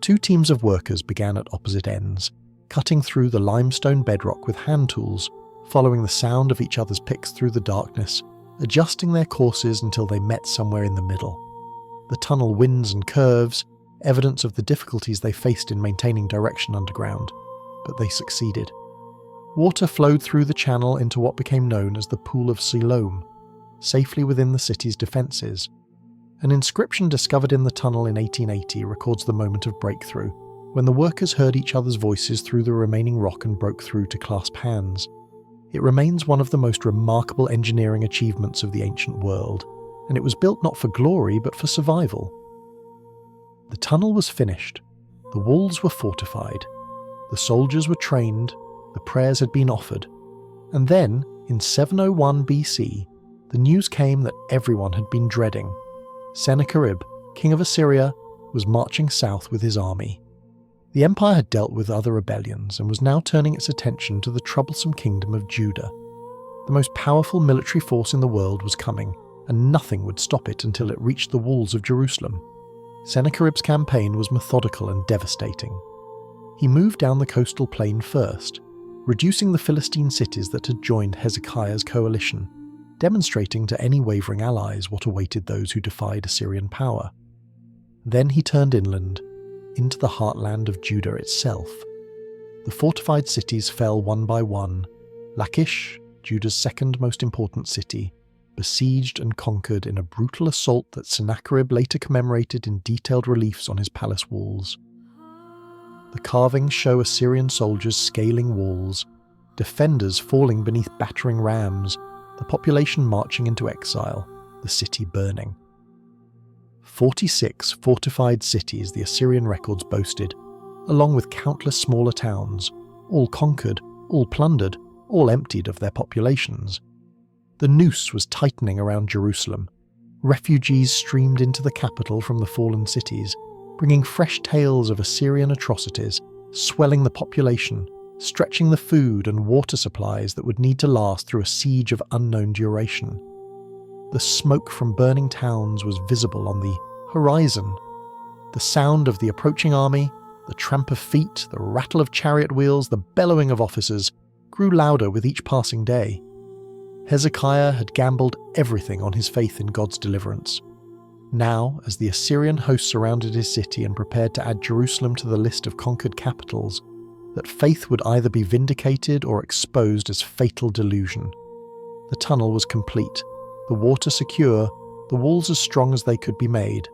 A: 2 teams of workers began at opposite ends, cutting through the limestone bedrock with hand tools, following the sound of each other's picks through the darkness, adjusting their courses until they met somewhere in the middle. The tunnel winds and curves, evidence of the difficulties they faced in maintaining direction underground, but they succeeded. Water flowed through the channel into what became known as the Pool of Siloam, safely within the city's defences. An inscription discovered in the tunnel in 1880 records the moment of breakthrough, when the workers heard each other's voices through the remaining rock and broke through to clasp hands. It remains one of the most remarkable engineering achievements of the ancient world, and it was built not for glory but for survival. The tunnel was finished, the walls were fortified, the soldiers were trained, the prayers had been offered, and then, in 701 BC, the news came that everyone had been dreading. Sennacherib, king of Assyria, was marching south with his army. The empire had dealt with other rebellions and was now turning its attention to the troublesome kingdom of Judah. The most powerful military force in the world was coming, and nothing would stop it until it reached the walls of Jerusalem. Sennacherib's campaign was methodical and devastating. He moved down the coastal plain first, reducing the Philistine cities that had joined Hezekiah's coalition, demonstrating to any wavering allies what awaited those who defied Assyrian power. Then he turned inland, into the heartland of Judah itself. The fortified cities fell one by one. Lachish, Judah's second most important city, besieged and conquered in a brutal assault that Sennacherib later commemorated in detailed reliefs on his palace walls. The carvings show Assyrian soldiers scaling walls, defenders falling beneath battering rams, the population marching into exile, the city burning. 46 fortified cities the Assyrian records boasted, along with countless smaller towns, all conquered, all plundered, all emptied of their populations. The noose was tightening around Jerusalem. Refugees streamed into the capital from the fallen cities, bringing fresh tales of Assyrian atrocities, swelling the population, stretching the food and water supplies that would need to last through a siege of unknown duration. The smoke from burning towns was visible on the horizon. The sound of the approaching army, the tramp of feet, the rattle of chariot wheels, the bellowing of officers, grew louder with each passing day. Hezekiah had gambled everything on his faith in God's deliverance. Now, as the Assyrian host surrounded his city and prepared to add Jerusalem to the list of conquered capitals, that faith would either be vindicated or exposed as fatal delusion. The tunnel was complete, the water secure, the walls as strong as they could be made.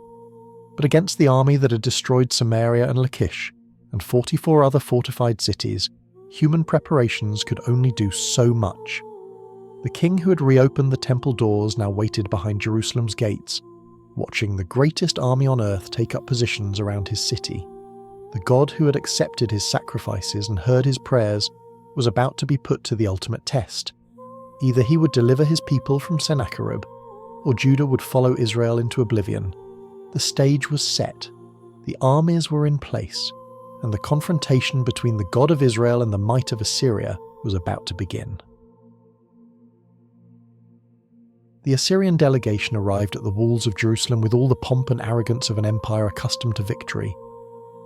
A: But against the army that had destroyed Samaria and Lachish, and 44 other fortified cities, human preparations could only do so much. The king who had reopened the temple doors now waited behind Jerusalem's gates, watching the greatest army on earth take up positions around his city. The God who had accepted his sacrifices and heard his prayers was about to be put to the ultimate test. Either he would deliver his people from Sennacherib, or Judah would follow Israel into oblivion. The stage was set, the armies were in place, and the confrontation between the God of Israel and the might of Assyria was about to begin. The Assyrian delegation arrived at the walls of Jerusalem with all the pomp and arrogance of an empire accustomed to victory.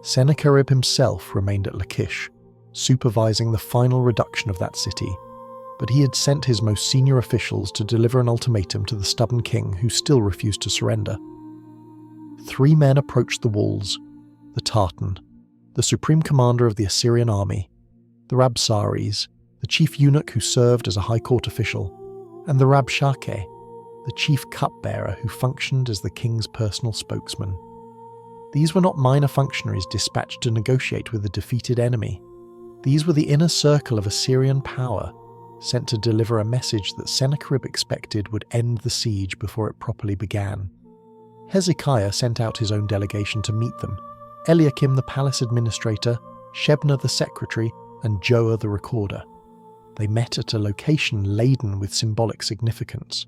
A: Sennacherib himself remained at Lachish, supervising the final reduction of that city, but he had sent his most senior officials to deliver an ultimatum to the stubborn king who still refused to surrender. 3 men approached the walls: the Tartan, the supreme commander of the Assyrian army, the Rabsaris, the chief eunuch who served as a high court official, and the Rabshakeh, the chief cupbearer who functioned as the king's personal spokesman. These were not minor functionaries dispatched to negotiate with a defeated enemy. These were the inner circle of Assyrian power, sent to deliver a message that Sennacherib expected would end the siege before it properly began. Hezekiah sent out his own delegation to meet them: Eliakim the palace administrator, Shebna the secretary, and Joah the recorder. They met at a location laden with symbolic significance: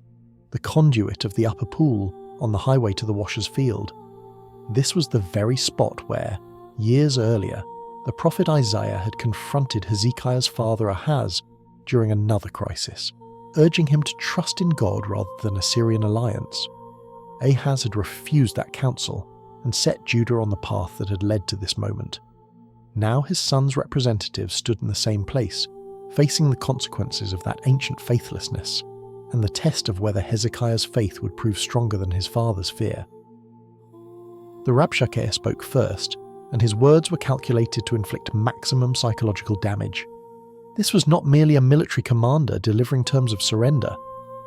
A: the conduit of the upper pool on the highway to the washer's field. This was the very spot where, years earlier, the prophet Isaiah had confronted Hezekiah's father Ahaz during another crisis, urging him to trust in God rather than Assyrian alliance. Ahaz had refused that counsel and set Judah on the path that had led to this moment. Now his son's representatives stood in the same place, facing the consequences of that ancient faithlessness, and the test of whether Hezekiah's faith would prove stronger than his father's fear. The Rabshakeh spoke first, and his words were calculated to inflict maximum psychological damage. This was not merely a military commander delivering terms of surrender.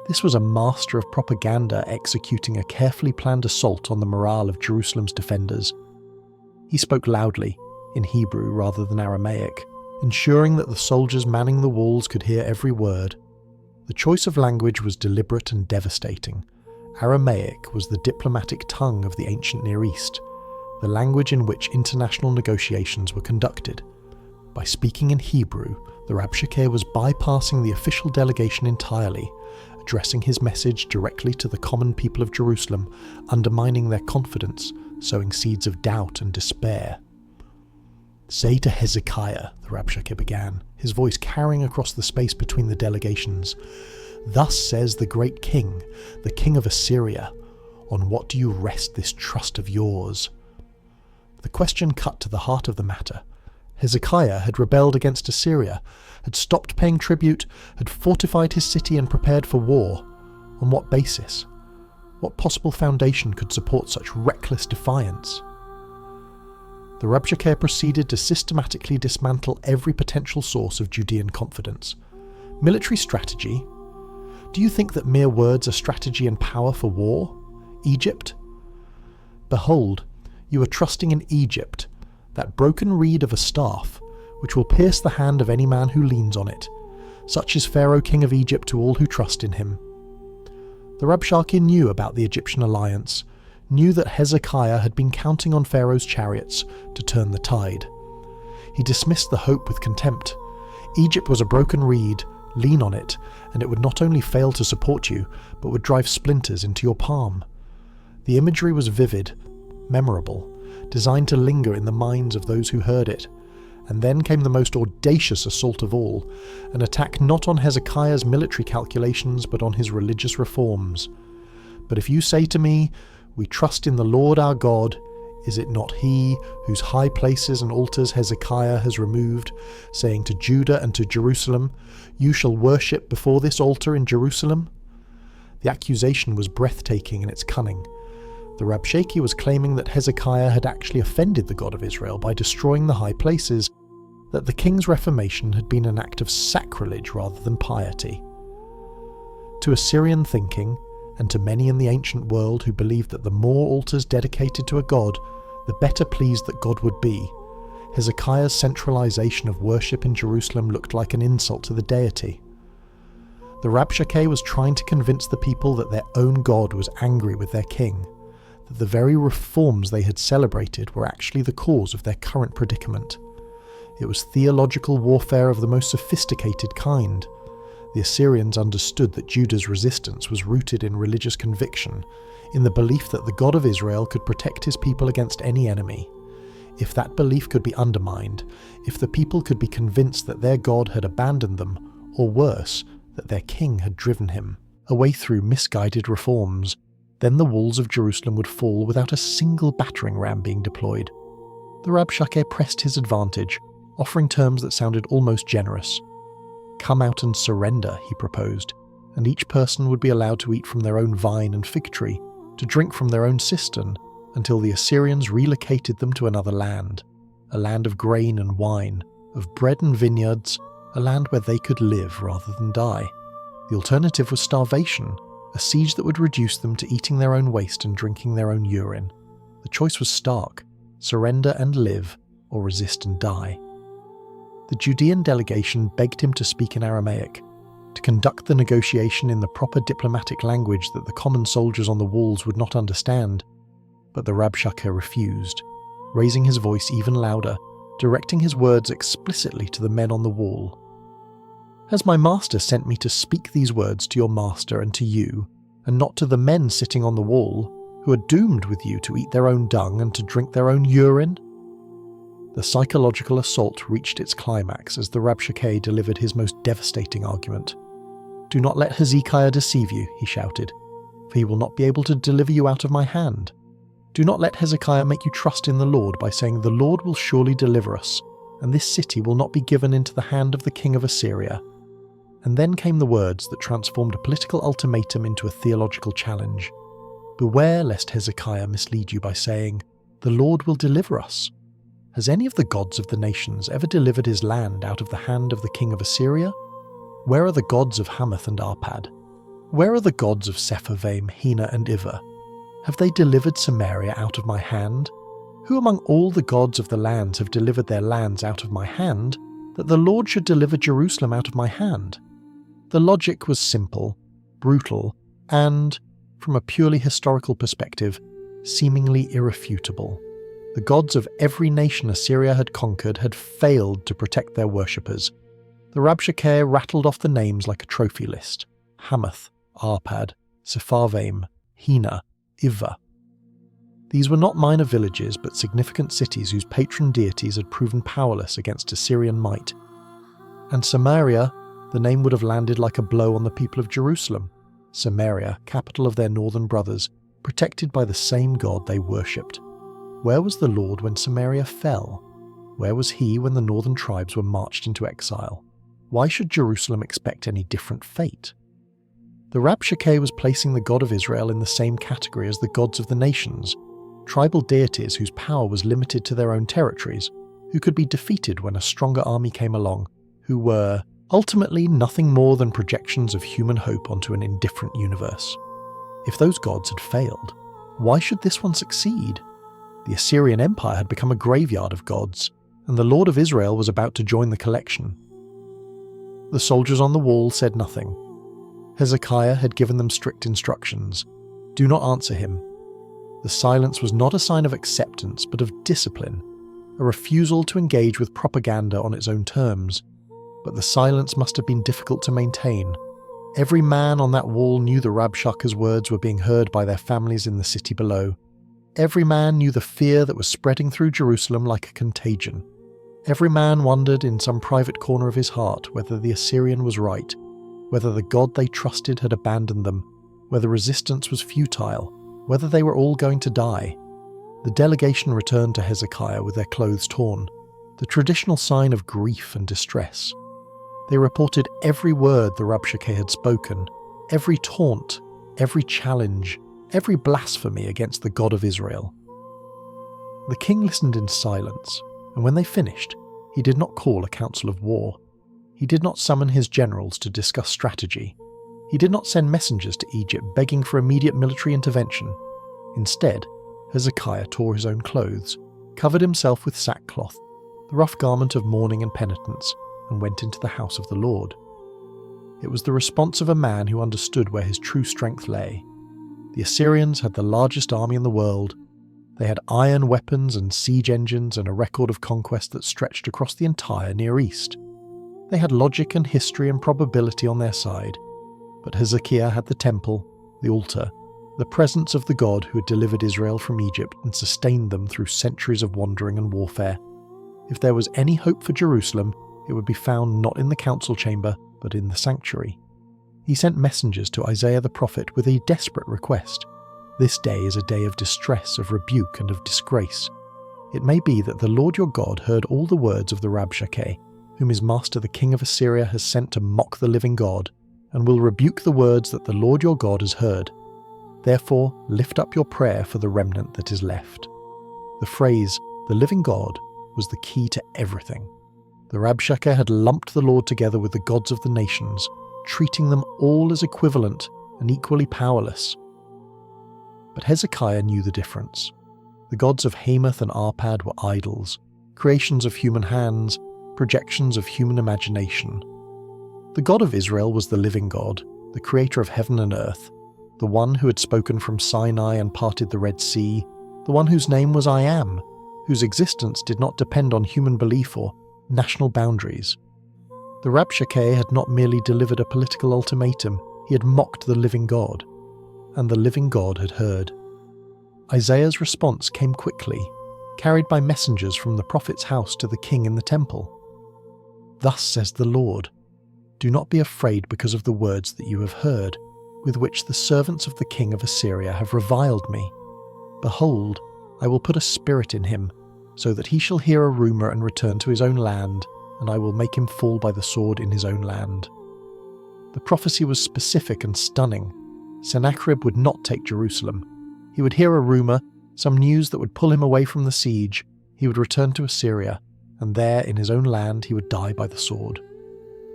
A: This was a master of propaganda executing a carefully planned assault on the morale of Jerusalem's defenders. He spoke loudly, in Hebrew rather than Aramaic, ensuring that the soldiers manning the walls could hear every word. The choice of language was deliberate and devastating. Aramaic was the diplomatic tongue of the ancient Near East, the language in which international negotiations were conducted. By speaking in Hebrew, the Rabshakeh was bypassing the official delegation entirely, addressing his message directly to the common people of Jerusalem, undermining their confidence, sowing seeds of doubt and despair. "Say to Hezekiah," the Rabshakeh began, his voice carrying across the space between the delegations, "Thus says the great king, the king of Assyria, on what do you rest this trust of yours?" The question cut to the heart of the matter. Hezekiah had rebelled against Assyria, had stopped paying tribute, had fortified his city and prepared for war. On what basis? What possible foundation could support such reckless defiance? The Rabshakeh proceeded to systematically dismantle every potential source of Judean confidence. Military strategy? Do you think that mere words are strategy and power for war? Egypt? Behold, you are trusting in Egypt, that broken reed of a staff, which will pierce the hand of any man who leans on it. Such is Pharaoh king of Egypt to all who trust in him. The Rabshakeh knew about the Egyptian alliance, knew that Hezekiah had been counting on Pharaoh's chariots to turn the tide. He dismissed the hope with contempt. Egypt was a broken reed, lean on it, and it would not only fail to support you, but would drive splinters into your palm. The imagery was vivid, memorable, designed to linger in the minds of those who heard it. And then came the most audacious assault of all, an attack not on Hezekiah's military calculations but on his religious reforms. "But if you say to me, 'We trust in the Lord our God,' is it not he whose high places and altars Hezekiah has removed, saying to Judah and to Jerusalem, 'You shall worship before this altar in Jerusalem'?" The accusation was breathtaking in its cunning. The Rabshakeh was claiming that Hezekiah had actually offended the God of Israel by destroying the high places, that the king's reformation had been an act of sacrilege rather than piety. To Assyrian thinking, and to many in the ancient world who believed that the more altars dedicated to a god, the better pleased that God would be, Hezekiah's centralization of worship in Jerusalem looked like an insult to the deity. The Rabshakeh was trying to convince the people that their own God was angry with their king, that the very reforms they had celebrated were actually the cause of their current predicament. It was theological warfare of the most sophisticated kind. The Assyrians understood that Judah's resistance was rooted in religious conviction, in the belief that the God of Israel could protect his people against any enemy. If that belief could be undermined, if the people could be convinced that their God had abandoned them, or worse, that their king had driven him away through misguided reforms, then the walls of Jerusalem would fall without a single battering ram being deployed. The Rabshakeh pressed his advantage, offering terms that sounded almost generous. "Come out and surrender," he proposed, and each person would be allowed to eat from their own vine and fig tree, to drink from their own cistern, until the Assyrians relocated them to another land, a land of grain and wine, of bread and vineyards, a land where they could live rather than die. The alternative was starvation, a siege that would reduce them to eating their own waste and drinking their own urine. The choice was stark: surrender and live, or resist and die. The Judean delegation begged him to speak in Aramaic, to conduct the negotiation in the proper diplomatic language that the common soldiers on the walls would not understand, but the Rabshakeh refused, raising his voice even louder, directing his words explicitly to the men on the wall. "Has my master sent me to speak these words to your master and to you, and not to the men sitting on the wall, who are doomed with you to eat their own dung and to drink their own urine?" The psychological assault reached its climax as the Rabshakeh delivered his most devastating argument. "Do not let Hezekiah deceive you," he shouted, "for he will not be able to deliver you out of my hand. Do not let Hezekiah make you trust in the Lord by saying, 'The Lord will surely deliver us, and this city will not be given into the hand of the king of Assyria.'" And then came the words that transformed a political ultimatum into a theological challenge. "Beware lest Hezekiah mislead you by saying, "The Lord will deliver us." Has any of the gods of the nations ever delivered his land out of the hand of the king of Assyria? Where are the gods of Hamath and Arpad? Where are the gods of Sepharvaim, Hena and Ivah? Have they delivered Samaria out of my hand? Who among all the gods of the lands have delivered their lands out of my hand, that the Lord should deliver Jerusalem out of my hand? The logic was simple, brutal, and, from a purely historical perspective, seemingly irrefutable. The gods of every nation Assyria had conquered had failed to protect their worshippers. The Rabshakeh rattled off the names like a trophy list: Hamath, Arpad, Sepharvaim, Hena, Ivah. These were not minor villages but significant cities whose patron deities had proven powerless against Assyrian might. And Samaria, the name would have landed like a blow on the people of Jerusalem. Samaria, capital of their northern brothers, protected by the same God they worshipped. Where was the Lord when Samaria fell? Where was he when the northern tribes were marched into exile? Why should Jerusalem expect any different fate? The Rabshakeh was placing the God of Israel in the same category as the gods of the nations, tribal deities whose power was limited to their own territories, who could be defeated when a stronger army came along, who were, ultimately, nothing more than projections of human hope onto an indifferent universe. If those gods had failed, why should this one succeed? The Assyrian Empire had become a graveyard of gods, and the Lord of Israel was about to join the collection. The soldiers on the wall said nothing. Hezekiah had given them strict instructions. Do not answer him. The silence was not a sign of acceptance, but of discipline, a refusal to engage with propaganda on its own terms. But the silence must have been difficult to maintain. Every man on that wall knew the Rabshakeh's words were being heard by their families in the city below. Every man knew the fear that was spreading through Jerusalem like a contagion. Every man wondered in some private corner of his heart whether the Assyrian was right, whether the God they trusted had abandoned them, whether resistance was futile, whether they were all going to die. The delegation returned to Hezekiah with their clothes torn, the traditional sign of grief and distress. They reported every word the Rabshakeh had spoken, every taunt, every challenge, every blasphemy against the God of Israel. The king listened in silence, and when they finished, he did not call a council of war. He did not summon his generals to discuss strategy. He did not send messengers to Egypt begging for immediate military intervention. Instead, Hezekiah tore his own clothes, covered himself with sackcloth, the rough garment of mourning and penitence, and went into the house of the Lord. It was the response of a man who understood where his true strength lay. The Assyrians had the largest army in the world. They had iron weapons and siege engines and a record of conquest that stretched across the entire Near East. They had logic and history and probability on their side, but Hezekiah had the temple, the altar, the presence of the God who had delivered Israel from Egypt and sustained them through centuries of wandering and warfare. If there was any hope for Jerusalem, it would be found not in the council chamber, but in the sanctuary. He sent messengers to Isaiah the prophet with a desperate request. This day is a day of distress, of rebuke, and of disgrace. It may be that the Lord your God heard all the words of the Rabshakeh, whom his master the king of Assyria has sent to mock the living God, and will rebuke the words that the Lord your God has heard. Therefore, lift up your prayer for the remnant that is left. The phrase, the living God, was the key to everything. The Rabshakeh had lumped the Lord together with the gods of the nations, treating them all as equivalent and equally powerless. But Hezekiah knew the difference. The gods of Hamath and Arpad were idols, creations of human hands, projections of human imagination. The God of Israel was the living God, the creator of heaven and earth, the one who had spoken from Sinai and parted the Red Sea, the one whose name was I Am, whose existence did not depend on human belief or national boundaries. The Rabshakeh had not merely delivered a political ultimatum, he had mocked the living God, and the living God had heard. Isaiah's response came quickly, carried by messengers from the prophet's house to the king in the temple. Thus says the Lord, do not be afraid because of the words that you have heard, with which the servants of the king of Assyria have reviled me. Behold, I will put a spirit in him, so that he shall hear a rumour and return to his own land, and I will make him fall by the sword in his own land. The prophecy was specific and stunning. Sennacherib would not take Jerusalem. He would hear a rumour, some news that would pull him away from the siege, he would return to Assyria, and there in his own land he would die by the sword.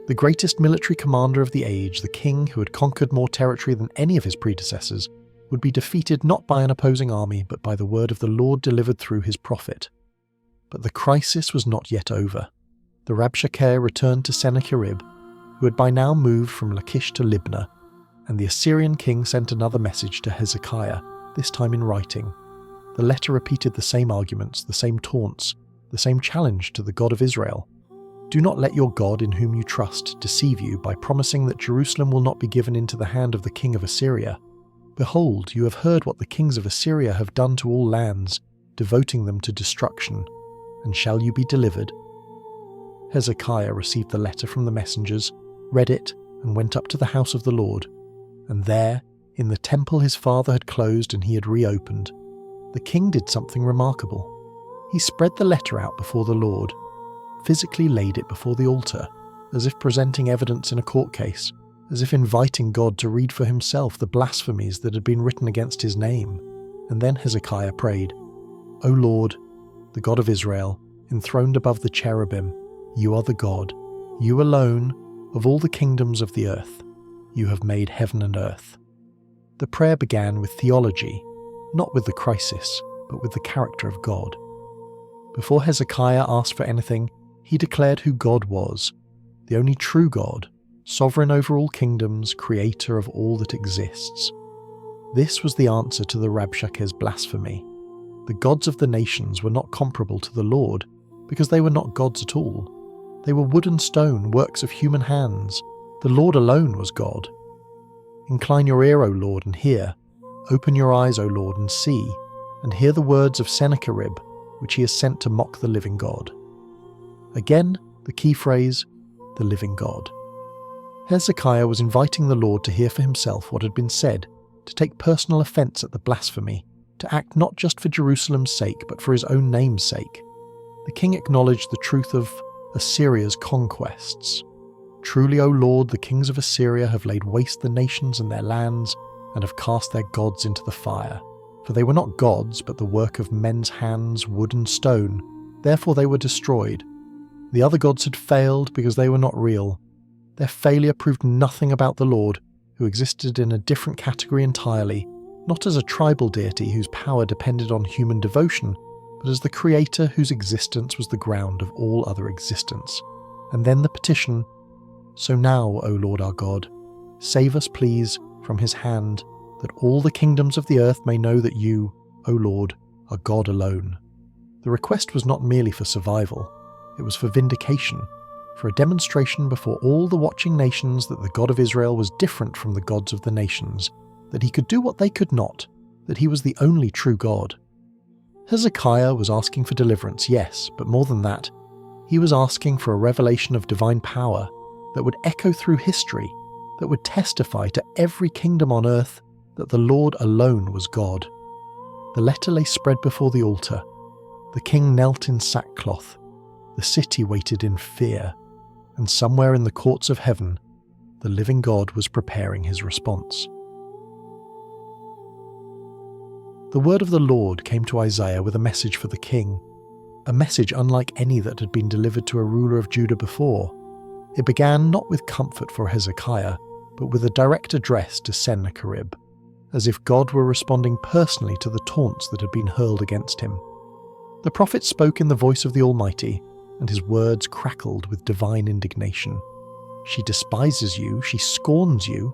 A: The greatest military commander of the age, the king who had conquered more territory than any of his predecessors, would be defeated not by an opposing army but by the word of the Lord delivered through his prophet. But the crisis was not yet over. The Rabshakeh returned to Sennacherib, who had by now moved from Lachish to Libnah, and the Assyrian king sent another message to Hezekiah, this time in writing. The letter repeated the same arguments, the same taunts, the same challenge to the God of Israel. Do not let your God in whom you trust deceive you by promising that Jerusalem will not be given into the hand of the king of Assyria. Behold, you have heard what the kings of Assyria have done to all lands, devoting them to destruction. And shall you be delivered? Hezekiah received the letter from the messengers, read it, and went up to the house of the Lord. And there, in the temple his father had closed and he had reopened, the king did something remarkable. He spread the letter out before the Lord, physically laid it before the altar, as if presenting evidence in a court case, as if inviting God to read for himself the blasphemies that had been written against his name. And then Hezekiah prayed, O Lord, the God of Israel, enthroned above the cherubim, you are the God, you alone, of all the kingdoms of the earth. You have made heaven and earth. The prayer began with theology, not with the crisis, but with the character of God. Before Hezekiah asked for anything, he declared who God was, the only true God, sovereign over all kingdoms, creator of all that exists. This was the answer to the Rabshakeh's blasphemy. The gods of the nations were not comparable to the Lord, because they were not gods at all. They were wood and stone, works of human hands. The Lord alone was God. Incline your ear, O Lord, and hear. Open your eyes, O Lord, and see, and hear the words of Sennacherib, which he has sent to mock the living God. Again, the key phrase, the living God. Hezekiah was inviting the Lord to hear for himself what had been said, to take personal offence at the blasphemy, to act not just for Jerusalem's sake, but for his own name's sake. The king acknowledged the truth of Assyria's conquests. Truly, O Lord, the kings of Assyria have laid waste the nations and their lands, and have cast their gods into the fire. For they were not gods, but the work of men's hands, wood and stone. Therefore they were destroyed. The other gods had failed because they were not real. Their failure proved nothing about the Lord, who existed in a different category entirely, not as a tribal deity whose power depended on human devotion, but as the creator whose existence was the ground of all other existence. And then the petition, So now, O Lord our God, save us, please, from his hand, that all the kingdoms of the earth may know that you, O Lord, are God alone. The request was not merely for survival, it was for vindication, for a demonstration before all the watching nations that the God of Israel was different from the gods of the nations, that he could do what they could not, that he was the only true God. Hezekiah was asking for deliverance, yes, but more than that, he was asking for a revelation of divine power that would echo through history, that would testify to every kingdom on earth that the Lord alone was God. The letter lay spread before the altar. The king knelt in sackcloth. The city waited in fear. And somewhere in the courts of heaven, the living God was preparing his response. The word of the Lord came to Isaiah with a message for the king, a message unlike any that had been delivered to a ruler of Judah before. It began not with comfort for Hezekiah, but with a direct address to Sennacherib, as if God were responding personally to the taunts that had been hurled against him. The prophet spoke in the voice of the Almighty, and his words crackled with divine indignation. She despises you, she scorns you,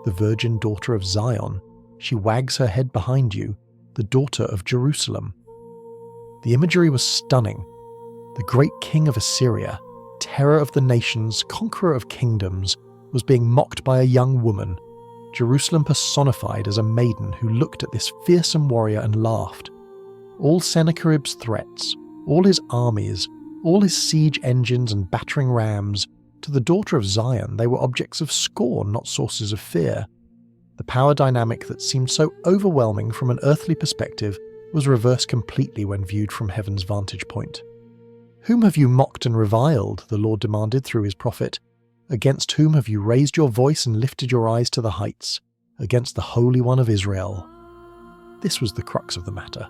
A: the virgin daughter of Zion. She wags her head behind you, the daughter of Jerusalem. The imagery was stunning. The great king of Assyria, terror of the nations, conqueror of kingdoms, was being mocked by a young woman, Jerusalem personified as a maiden who looked at this fearsome warrior and laughed. All Sennacherib's threats, all his armies, all his siege engines and battering rams, to the daughter of Zion they were objects of scorn, not sources of fear. The power dynamic that seemed so overwhelming from an earthly perspective was reversed completely when viewed from heaven's vantage point. Whom have you mocked and reviled? The Lord demanded through his prophet. Against whom have you raised your voice and lifted your eyes to the heights? Against the Holy One of Israel. This was the crux of the matter.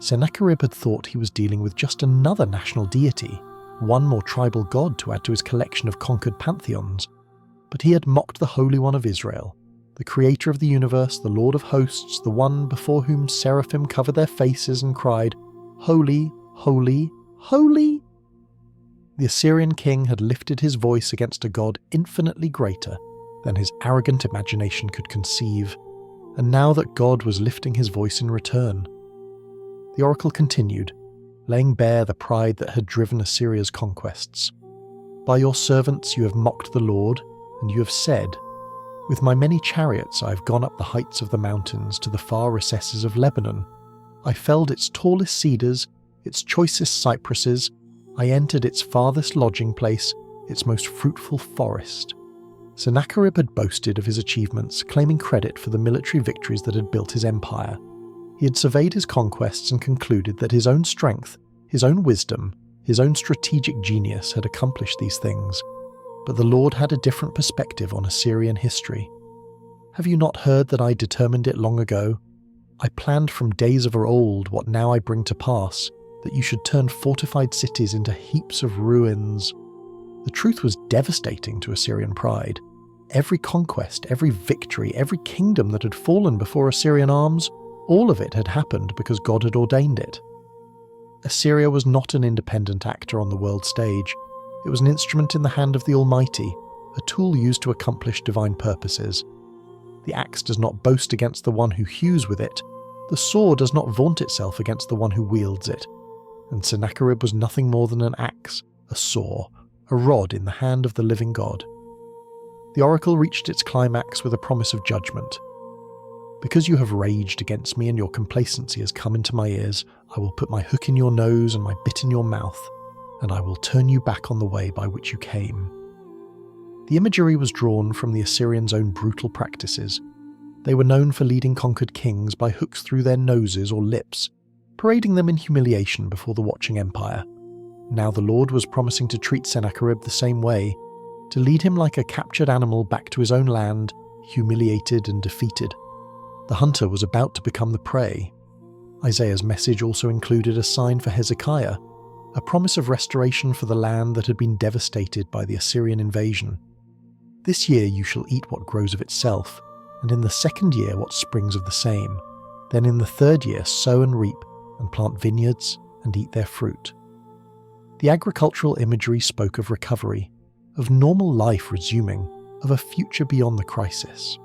A: Sennacherib had thought he was dealing with just another national deity, one more tribal god to add to his collection of conquered pantheons, but he had mocked the Holy One of Israel, the creator of the universe, the Lord of hosts, the one before whom seraphim covered their faces and cried, "Holy, holy, holy!" The Assyrian king had lifted his voice against a god infinitely greater than his arrogant imagination could conceive, and now that God was lifting his voice in return. The oracle continued, laying bare the pride that had driven Assyria's conquests. "By your servants you have mocked the Lord, and you have said, 'With my many chariots I have gone up the heights of the mountains to the far recesses of Lebanon. I felled its tallest cedars, its choicest cypresses. I entered its farthest lodging place, its most fruitful forest.'" Sennacherib had boasted of his achievements, claiming credit for the military victories that had built his empire. He had surveyed his conquests and concluded that his own strength, his own wisdom, his own strategic genius had accomplished these things. But the Lord had a different perspective on Assyrian history. "Have you not heard that I determined it long ago? I planned from days of old what now I bring to pass, that you should turn fortified cities into heaps of ruins." The truth was devastating to Assyrian pride. Every conquest, every victory, every kingdom that had fallen before Assyrian arms, all of it had happened because God had ordained it. Assyria was not an independent actor on the world stage. It was an instrument in the hand of the Almighty, a tool used to accomplish divine purposes. The axe does not boast against the one who hews with it. The sword does not vaunt itself against the one who wields it. And Sennacherib was nothing more than an axe, a saw, a rod in the hand of the living God. The oracle reached its climax with a promise of judgment. "Because you have raged against me and your complacency has come into my ears, I will put my hook in your nose and my bit in your mouth, and I will turn you back on the way by which you came." The imagery was drawn from the Assyrians' own brutal practices. They were known for leading conquered kings by hooks through their noses or lips, parading them in humiliation before the watching empire. Now the Lord was promising to treat Sennacherib the same way, to lead him like a captured animal back to his own land, humiliated and defeated. The hunter was about to become the prey. Isaiah's message also included a sign for Hezekiah, a promise of restoration for the land that had been devastated by the Assyrian invasion. "This year you shall eat what grows of itself, and in the second year what springs of the same. Then in the third year sow and reap, and plant vineyards and eat their fruit." The agricultural imagery spoke of recovery, of normal life resuming, of a future beyond the crisis.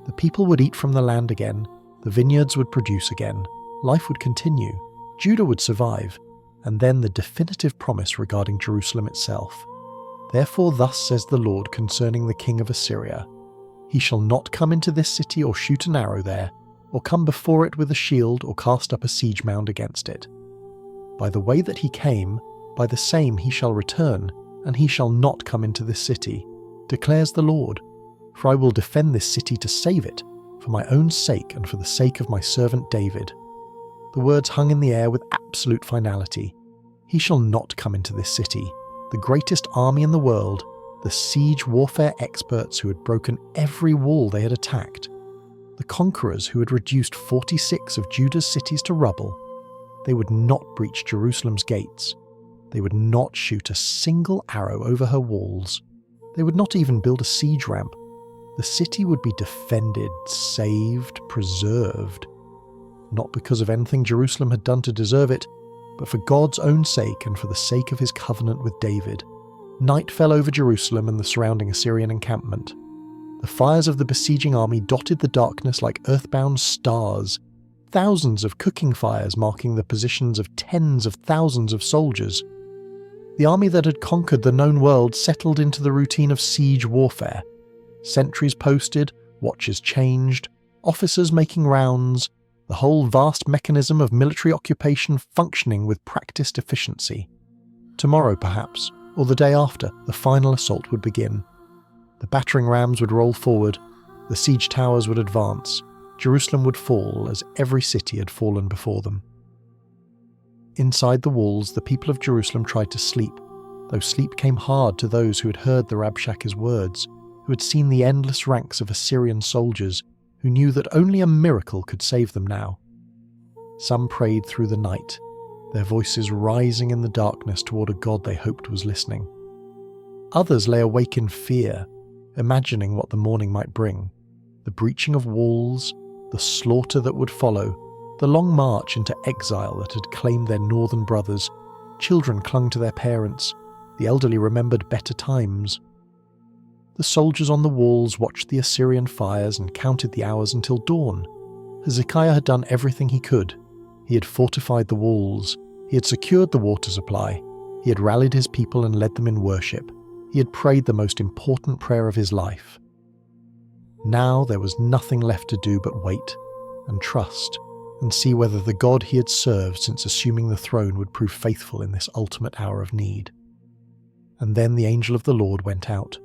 A: The people would eat from the land again, the vineyards would produce again, life would continue, Judah would survive, and then the definitive promise regarding Jerusalem itself. "Therefore thus says the Lord concerning the king of Assyria, he shall not come into this city or shoot an arrow there, or come before it with a shield or cast up a siege mound against it. By the way that he came, by the same he shall return, and he shall not come into this city, declares the Lord. For I will defend this city to save it, for my own sake and for the sake of my servant David." The words hung in the air with absolute finality. He shall not come into this city, the greatest army in the world, the siege warfare experts who had broken every wall they had attacked, the conquerors who had reduced 46 of Judah's cities to rubble. They would not breach Jerusalem's gates. They would not shoot a single arrow over her walls. They would not even build a siege ramp. The city would be defended, saved, preserved. Not because of anything Jerusalem had done to deserve it, but for God's own sake and for the sake of his covenant with David. Night fell over Jerusalem and the surrounding Assyrian encampment. The fires of the besieging army dotted the darkness like earthbound stars, thousands of cooking fires marking the positions of tens of thousands of soldiers. The army that had conquered the known world settled into the routine of siege warfare. Sentries posted, watches changed, officers making rounds, the whole vast mechanism of military occupation functioning with practiced efficiency. Tomorrow, perhaps, or the day after, the final assault would begin. The battering rams would roll forward, the siege towers would advance, Jerusalem would fall as every city had fallen before them. Inside the walls, the people of Jerusalem tried to sleep, though sleep came hard to those who had heard the Rabshakeh's words, who had seen the endless ranks of Assyrian soldiers, who knew that only a miracle could save them now. Some prayed through the night, their voices rising in the darkness toward a God they hoped was listening. Others lay awake in fear, imagining what the morning might bring: the breaching of walls, the slaughter that would follow, the long march into exile that had claimed their northern brothers. Children clung to their parents, the elderly remembered better times. The soldiers on the walls watched the Assyrian fires and counted the hours until dawn. Hezekiah had done everything he could. He had fortified the walls, he had secured the water supply, he had rallied his people and led them in worship, he had prayed the most important prayer of his life. Now there was nothing left to do but wait and trust and see whether the God he had served since assuming the throne would prove faithful in this ultimate hour of need. And then the angel of the Lord went out.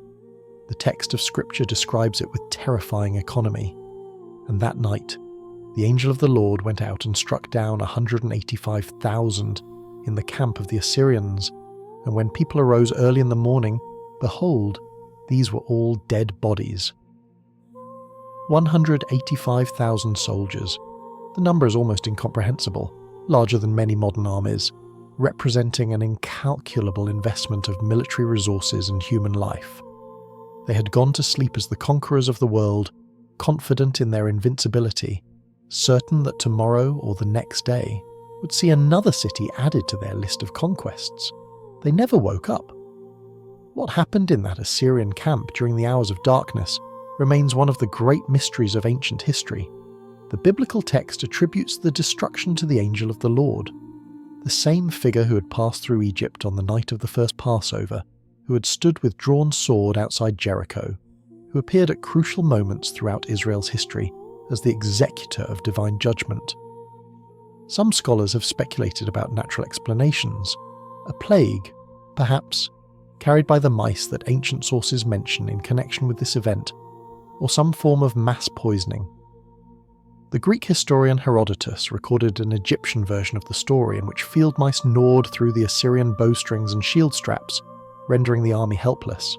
A: The text of Scripture describes it with terrifying economy. And that night, the angel of the Lord went out and struck down 185,000 in the camp of the Assyrians, and when people arose early in the morning, behold, these were all dead bodies. 185,000 soldiers. The number is almost incomprehensible, larger than many modern armies, representing an incalculable investment of military resources and human life. They had gone to sleep as the conquerors of the world, confident in their invincibility, certain that tomorrow or the next day would see another city added to their list of conquests. They never woke up. What happened in that Assyrian camp during the hours of darkness remains one of the great mysteries of ancient history. The biblical text attributes the destruction to the angel of the Lord, the same figure who had passed through Egypt on the night of the first Passover, who had stood with drawn sword outside Jericho, who appeared at crucial moments throughout Israel's history as the executor of divine judgment. Some scholars have speculated about natural explanations. A plague, perhaps, carried by the mice that ancient sources mention in connection with this event, or some form of mass poisoning. The Greek historian Herodotus recorded an Egyptian version of the story in which field mice gnawed through the Assyrian bowstrings and shield straps, rendering the army helpless.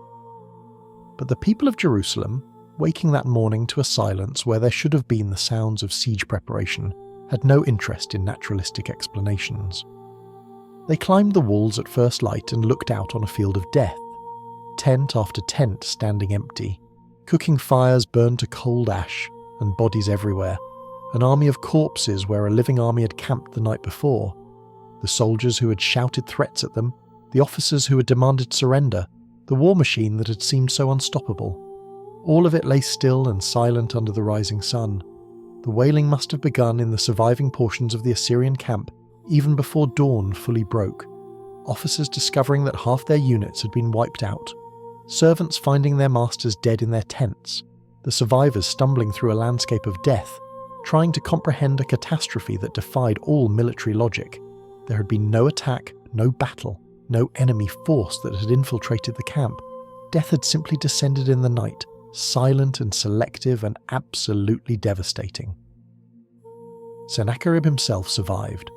A: But the people of Jerusalem, waking that morning to a silence where there should have been the sounds of siege preparation, had no interest in naturalistic explanations. They climbed the walls at first light and looked out on a field of death, tent after tent standing empty, cooking fires burned to cold ash, and bodies everywhere, an army of corpses where a living army had camped the night before, the soldiers who had shouted threats at them, the officers who had demanded surrender, the war machine that had seemed so unstoppable. All of it lay still and silent under the rising sun. The wailing must have begun in the surviving portions of the Assyrian camp even before dawn fully broke, officers discovering that half their units had been wiped out, servants finding their masters dead in their tents, the survivors stumbling through a landscape of death, trying to comprehend a catastrophe that defied all military logic. There had been no attack, no battle, no enemy force that had infiltrated the camp. Death had simply descended in the night, silent and selective and absolutely devastating. Sennacherib himself survived,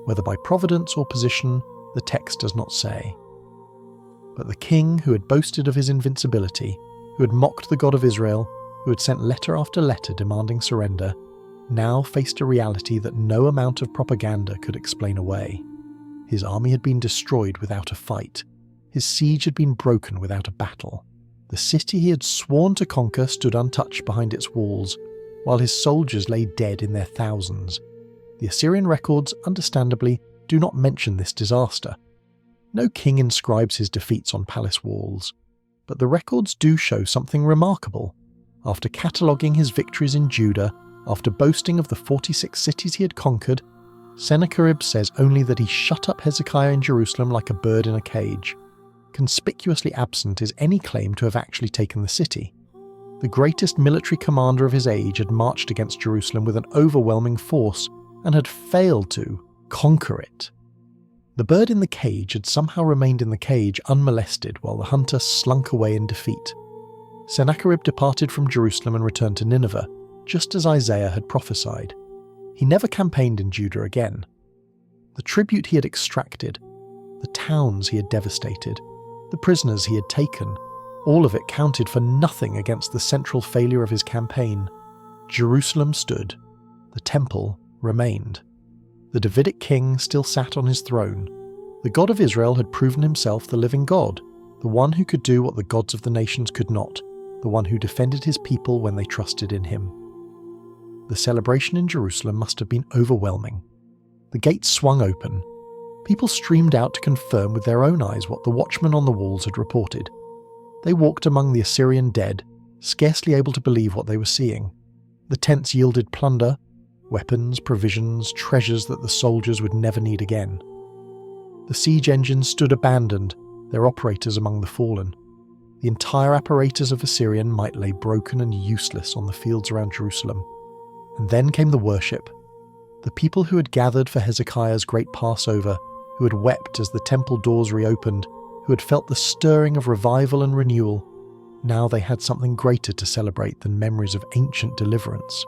A: whether by providence or position, the text does not say. But the king who had boasted of his invincibility, who had mocked the God of Israel, who had sent letter after letter demanding surrender, now faced a reality that no amount of propaganda could explain away. His army had been destroyed without a fight. His siege had been broken without a battle. The city he had sworn to conquer stood untouched behind its walls, while his soldiers lay dead in their thousands. The Assyrian records, understandably, do not mention this disaster. No king inscribes his defeats on palace walls, but the records do show something remarkable. After cataloguing his victories in Judah, after boasting of the 46 cities he had conquered, Sennacherib says only that he shut up Hezekiah in Jerusalem like a bird in a cage. Conspicuously absent is any claim to have actually taken the city. The greatest military commander of his age had marched against Jerusalem with an overwhelming force and had failed to conquer it. The bird in the cage had somehow remained in the cage unmolested while the hunter slunk away in defeat. Sennacherib departed from Jerusalem and returned to Nineveh, just as Isaiah had prophesied. He never campaigned in Judah again. The tribute he had extracted, the towns he had devastated, the prisoners he had taken, all of it counted for nothing against the central failure of his campaign. Jerusalem stood. The temple remained. The Davidic king still sat on his throne. The God of Israel had proven himself the living God, the one who could do what the gods of the nations could not, the one who defended his people when they trusted in him. The celebration in Jerusalem must have been overwhelming. The gates swung open. People streamed out to confirm with their own eyes what the watchmen on the walls had reported. They walked among the Assyrian dead, scarcely able to believe what they were seeing. The tents yielded plunder, weapons, provisions, treasures that the soldiers would never need again. The siege engines stood abandoned, their operators among the fallen. The entire apparatus of Assyrian might lay broken and useless on the fields around Jerusalem. And then came the worship. The people who had gathered for Hezekiah's great Passover, who had wept as the temple doors reopened, who had felt the stirring of revival and renewal, now they had something greater to celebrate than memories of ancient deliverance.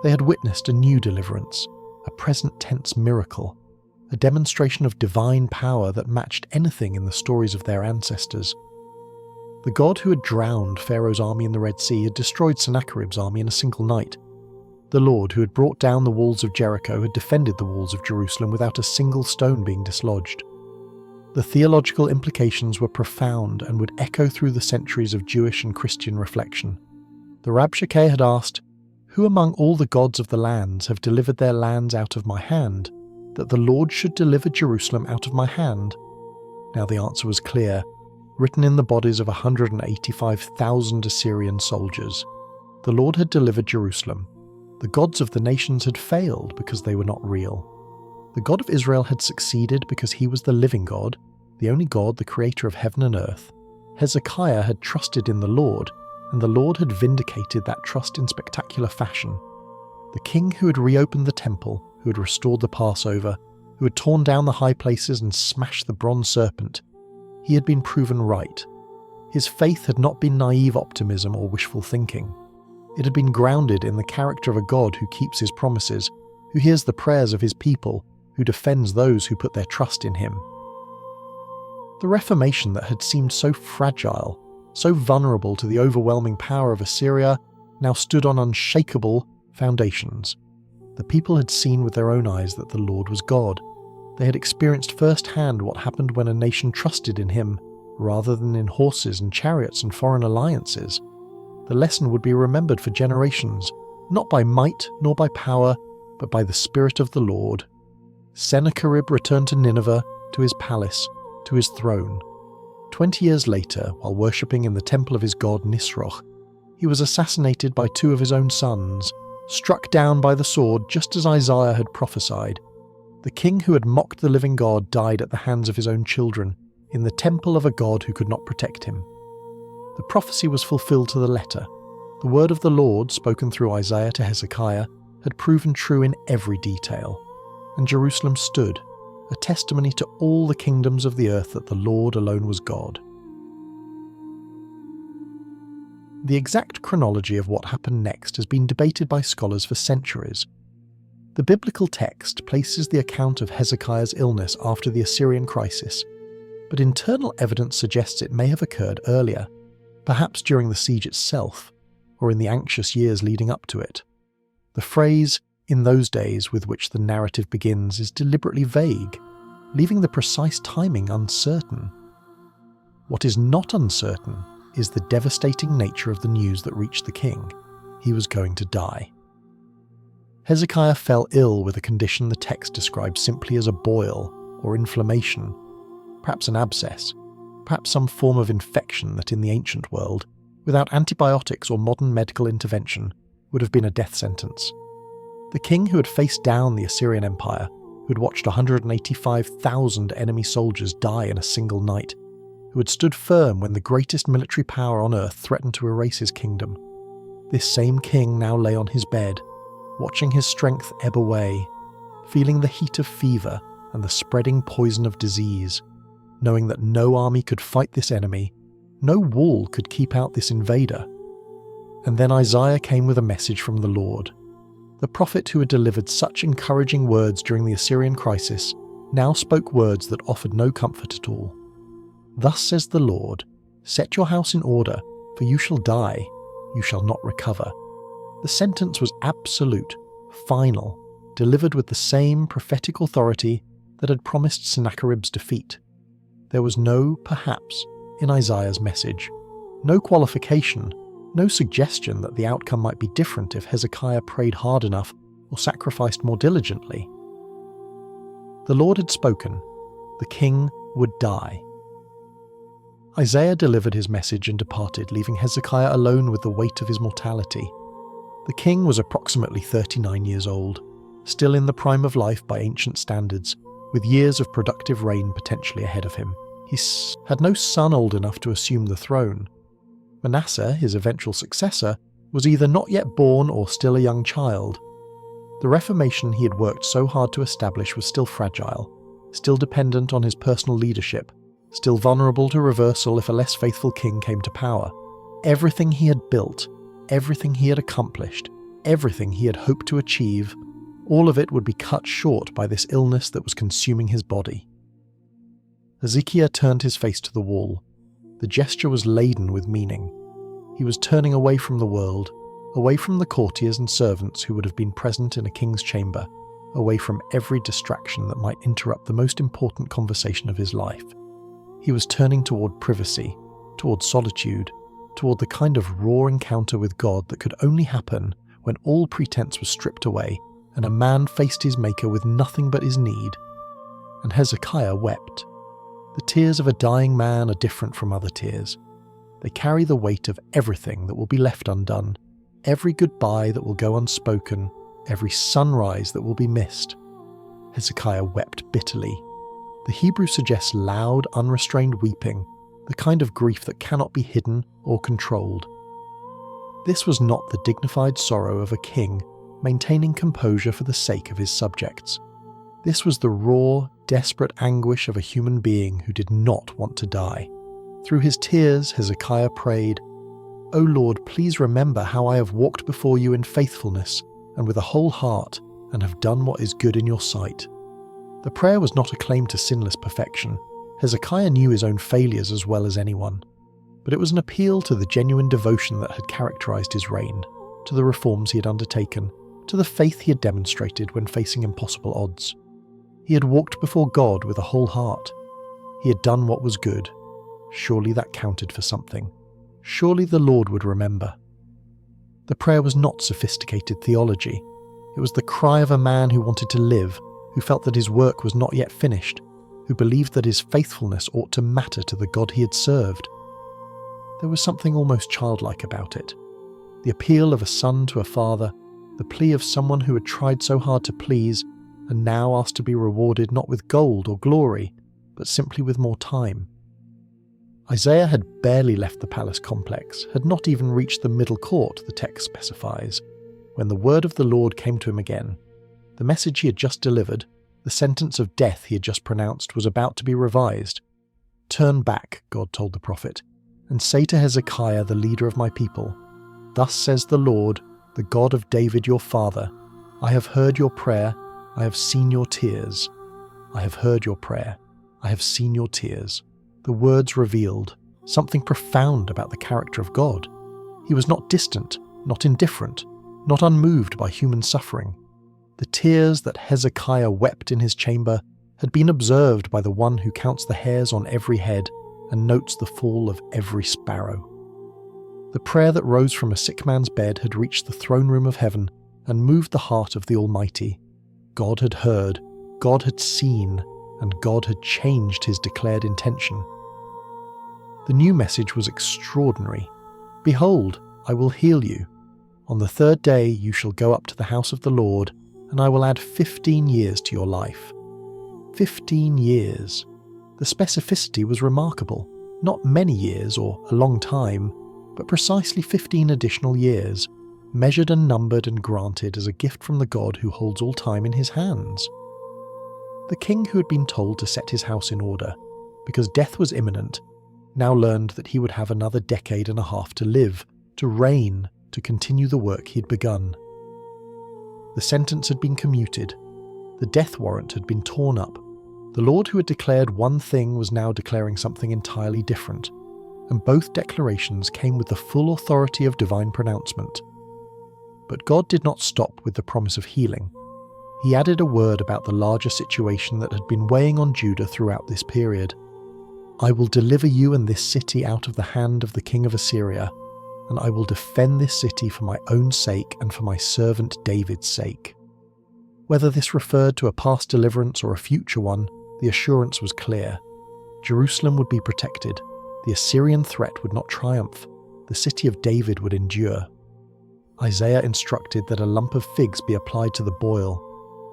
A: They had witnessed a new deliverance, a present tense miracle, a demonstration of divine power that matched anything in the stories of their ancestors. The God who had drowned Pharaoh's army in the Red Sea had destroyed Sennacherib's army in a single night. The Lord who had brought down the walls of Jericho had defended the walls of Jerusalem without a single stone being dislodged. The theological implications were profound and would echo through the centuries of Jewish and Christian reflection. The Rabshakeh had asked, "Who among all the gods of the lands have delivered their lands out of my hand, that the Lord should deliver Jerusalem out of my hand?" Now the answer was clear, written in the bodies of 185,000 Assyrian soldiers. The Lord had delivered Jerusalem. The gods of the nations had failed because they were not real. The God of Israel had succeeded because he was the living God, the only God, the creator of heaven and earth. Hezekiah had trusted in the Lord, and the Lord had vindicated that trust in spectacular fashion. The king who had reopened the temple, who had restored the Passover, who had torn down the high places and smashed the bronze serpent, he had been proven right. His faith had not been naive optimism or wishful thinking. It had been grounded in the character of a God who keeps his promises, who hears the prayers of his people, who defends those who put their trust in him. The Reformation that had seemed so fragile, so vulnerable to the overwhelming power of Assyria, now stood on unshakable foundations. The people had seen with their own eyes that the Lord was God. They had experienced firsthand what happened when a nation trusted in him, rather than in horses and chariots and foreign alliances. The lesson would be remembered for generations, not by might nor by power, but by the Spirit of the Lord. Sennacherib returned to Nineveh, to his palace, to his throne. 20 years later, while worshipping in the temple of his god Nisroch, he was assassinated by 2 of his own sons, struck down by the sword just as Isaiah had prophesied. The king who had mocked the living God died at the hands of his own children, in the temple of a God who could not protect him. The prophecy was fulfilled to the letter. The word of the Lord, spoken through Isaiah to Hezekiah, had proven true in every detail. And Jerusalem stood, a testimony to all the kingdoms of the earth that the Lord alone was God. The exact chronology of what happened next has been debated by scholars for centuries. The biblical text places the account of Hezekiah's illness after the Assyrian crisis, but internal evidence suggests it may have occurred earlier, perhaps during the siege itself, or in the anxious years leading up to it. The phrase, "in those days," with which the narrative begins is deliberately vague, leaving the precise timing uncertain. What is not uncertain is the devastating nature of the news that reached the king. He was going to die. Hezekiah fell ill with a condition the text describes simply as a boil or inflammation, perhaps an abscess, perhaps some form of infection that in the ancient world, without antibiotics or modern medical intervention, would have been a death sentence. The king who had faced down the Assyrian Empire, who had watched 185,000 enemy soldiers die in a single night, who had stood firm when the greatest military power on earth threatened to erase his kingdom. This same king now lay on his bed, watching his strength ebb away, feeling the heat of fever and the spreading poison of disease, knowing that no army could fight this enemy, no wall could keep out this invader. And then Isaiah came with a message from the Lord. The prophet who had delivered such encouraging words during the Assyrian crisis now spoke words that offered no comfort at all. "Thus says the Lord, set your house in order, for you shall die, you shall not recover." The sentence was absolute, final. delivered with the same prophetic authority that had promised Sennacherib's defeat. There was no perhaps in Isaiah's message, no qualification, no suggestion that the outcome might be different if Hezekiah prayed hard enough or sacrificed more diligently. The Lord had spoken. The king would die. Isaiah delivered his message and departed, leaving Hezekiah alone with the weight of his mortality. The king was approximately 39 years old, still in the prime of life by ancient standards, with years of productive reign potentially ahead of him. He had no son old enough to assume the throne. Manasseh, his eventual successor, was either not yet born or still a young child. The reformation he had worked so hard to establish was still fragile, still dependent on his personal leadership, still vulnerable to reversal if a less faithful king came to power. Everything he had built, everything he had accomplished, everything he had hoped to achieve, all of it would be cut short by this illness that was consuming his body. Hezekiah turned his face to the wall. The gesture was laden with meaning. He was turning away from the world, away from the courtiers and servants who would have been present in a king's chamber, away from every distraction that might interrupt the most important conversation of his life. He was turning toward privacy, toward solitude, toward the kind of raw encounter with God that could only happen when all pretense was stripped away and a man faced his maker with nothing but his need. And Hezekiah wept. The tears of a dying man are different from other tears. They carry the weight of everything that will be left undone, every goodbye that will go unspoken, every sunrise that will be missed. Hezekiah wept bitterly. The Hebrew suggests loud, unrestrained weeping, the kind of grief that cannot be hidden or controlled. This was not the dignified sorrow of a king maintaining composure for the sake of his subjects. This was the raw, desperate anguish of a human being who did not want to die. Through his tears, Hezekiah prayed, "O Lord, please remember how I have walked before you in faithfulness and with a whole heart, and have done what is good in your sight." The prayer was not a claim to sinless perfection. Hezekiah knew his own failures as well as anyone. But it was an appeal to the genuine devotion that had characterized his reign, to the reforms he had undertaken, to the faith he had demonstrated when facing impossible odds. He had walked before God with a whole heart. He had done what was good. Surely that counted for something. Surely the Lord would remember. The prayer was not sophisticated theology. It was the cry of a man who wanted to live, who felt that his work was not yet finished, who believed that his faithfulness ought to matter to the God he had served. There was something almost childlike about it. The appeal of a son to a father, the plea of someone who had tried so hard to please, and now asked to be rewarded not with gold or glory, but simply with more time. Isaiah had barely left the palace complex, had not even reached the middle court, the text specifies, when the word of the Lord came to him again. The message he had just delivered, the sentence of death he had just pronounced, was about to be revised. "Turn back," God told the prophet, "and say to Hezekiah, the leader of my people, 'Thus says the Lord, the God of David your father, I have heard your prayer, I have seen your tears. I have heard your prayer, I have seen your tears." The words revealed something profound about the character of God. He was not distant, not indifferent, not unmoved by human suffering. The tears that Hezekiah wept in his chamber had been observed by the one who counts the hairs on every head and notes the fall of every sparrow. The prayer that rose from a sick man's bed had reached the throne room of heaven and moved the heart of the Almighty. God had heard, God had seen, and God had changed his declared intention. The new message was extraordinary. "Behold, I will heal you. On the third day you shall go up to the house of the Lord, and I will add 15 years to your life." 15 years. The specificity was remarkable. Not many years or a long time, but precisely 15 additional years, measured and numbered and granted as a gift from the God who holds all time in his hands. The king who had been told to set his house in order, because death was imminent, now learned that he would have another decade and a half to live, to reign, to continue the work he had begun. The sentence had been commuted. The death warrant had been torn up. The Lord who had declared one thing was now declaring something entirely different, and both declarations came with the full authority of divine pronouncement. But God did not stop with the promise of healing. he added a word about the larger situation that had been weighing on Judah throughout this period. "I will deliver you and this city out of the hand of the king of Assyria, and I will defend this city for my own sake and for my servant David's sake." Whether this referred to a past deliverance or a future one, the assurance was clear. Jerusalem would be protected, the Assyrian threat would not triumph, the city of David would endure. Isaiah instructed that a lump of figs be applied to the boil,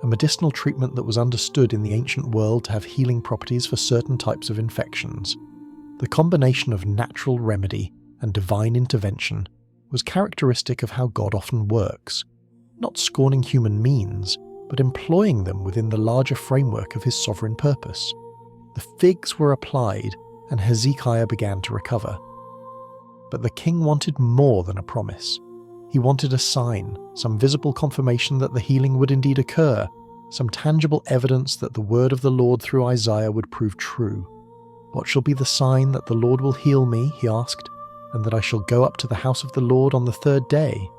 A: a medicinal treatment that was understood in the ancient world to have healing properties for certain types of infections. The combination of natural remedy and divine intervention was characteristic of how God often works, not scorning human means, but employing them within the larger framework of his sovereign purpose. The figs were applied, and Hezekiah began to recover. But the king wanted more than a promise. He wanted a sign, some visible confirmation that the healing would indeed occur, some tangible evidence that the word of the Lord through Isaiah would prove true. "What shall be the sign that the Lord will heal me?" he asked, "and that I shall go up to the house of the Lord on the third day?"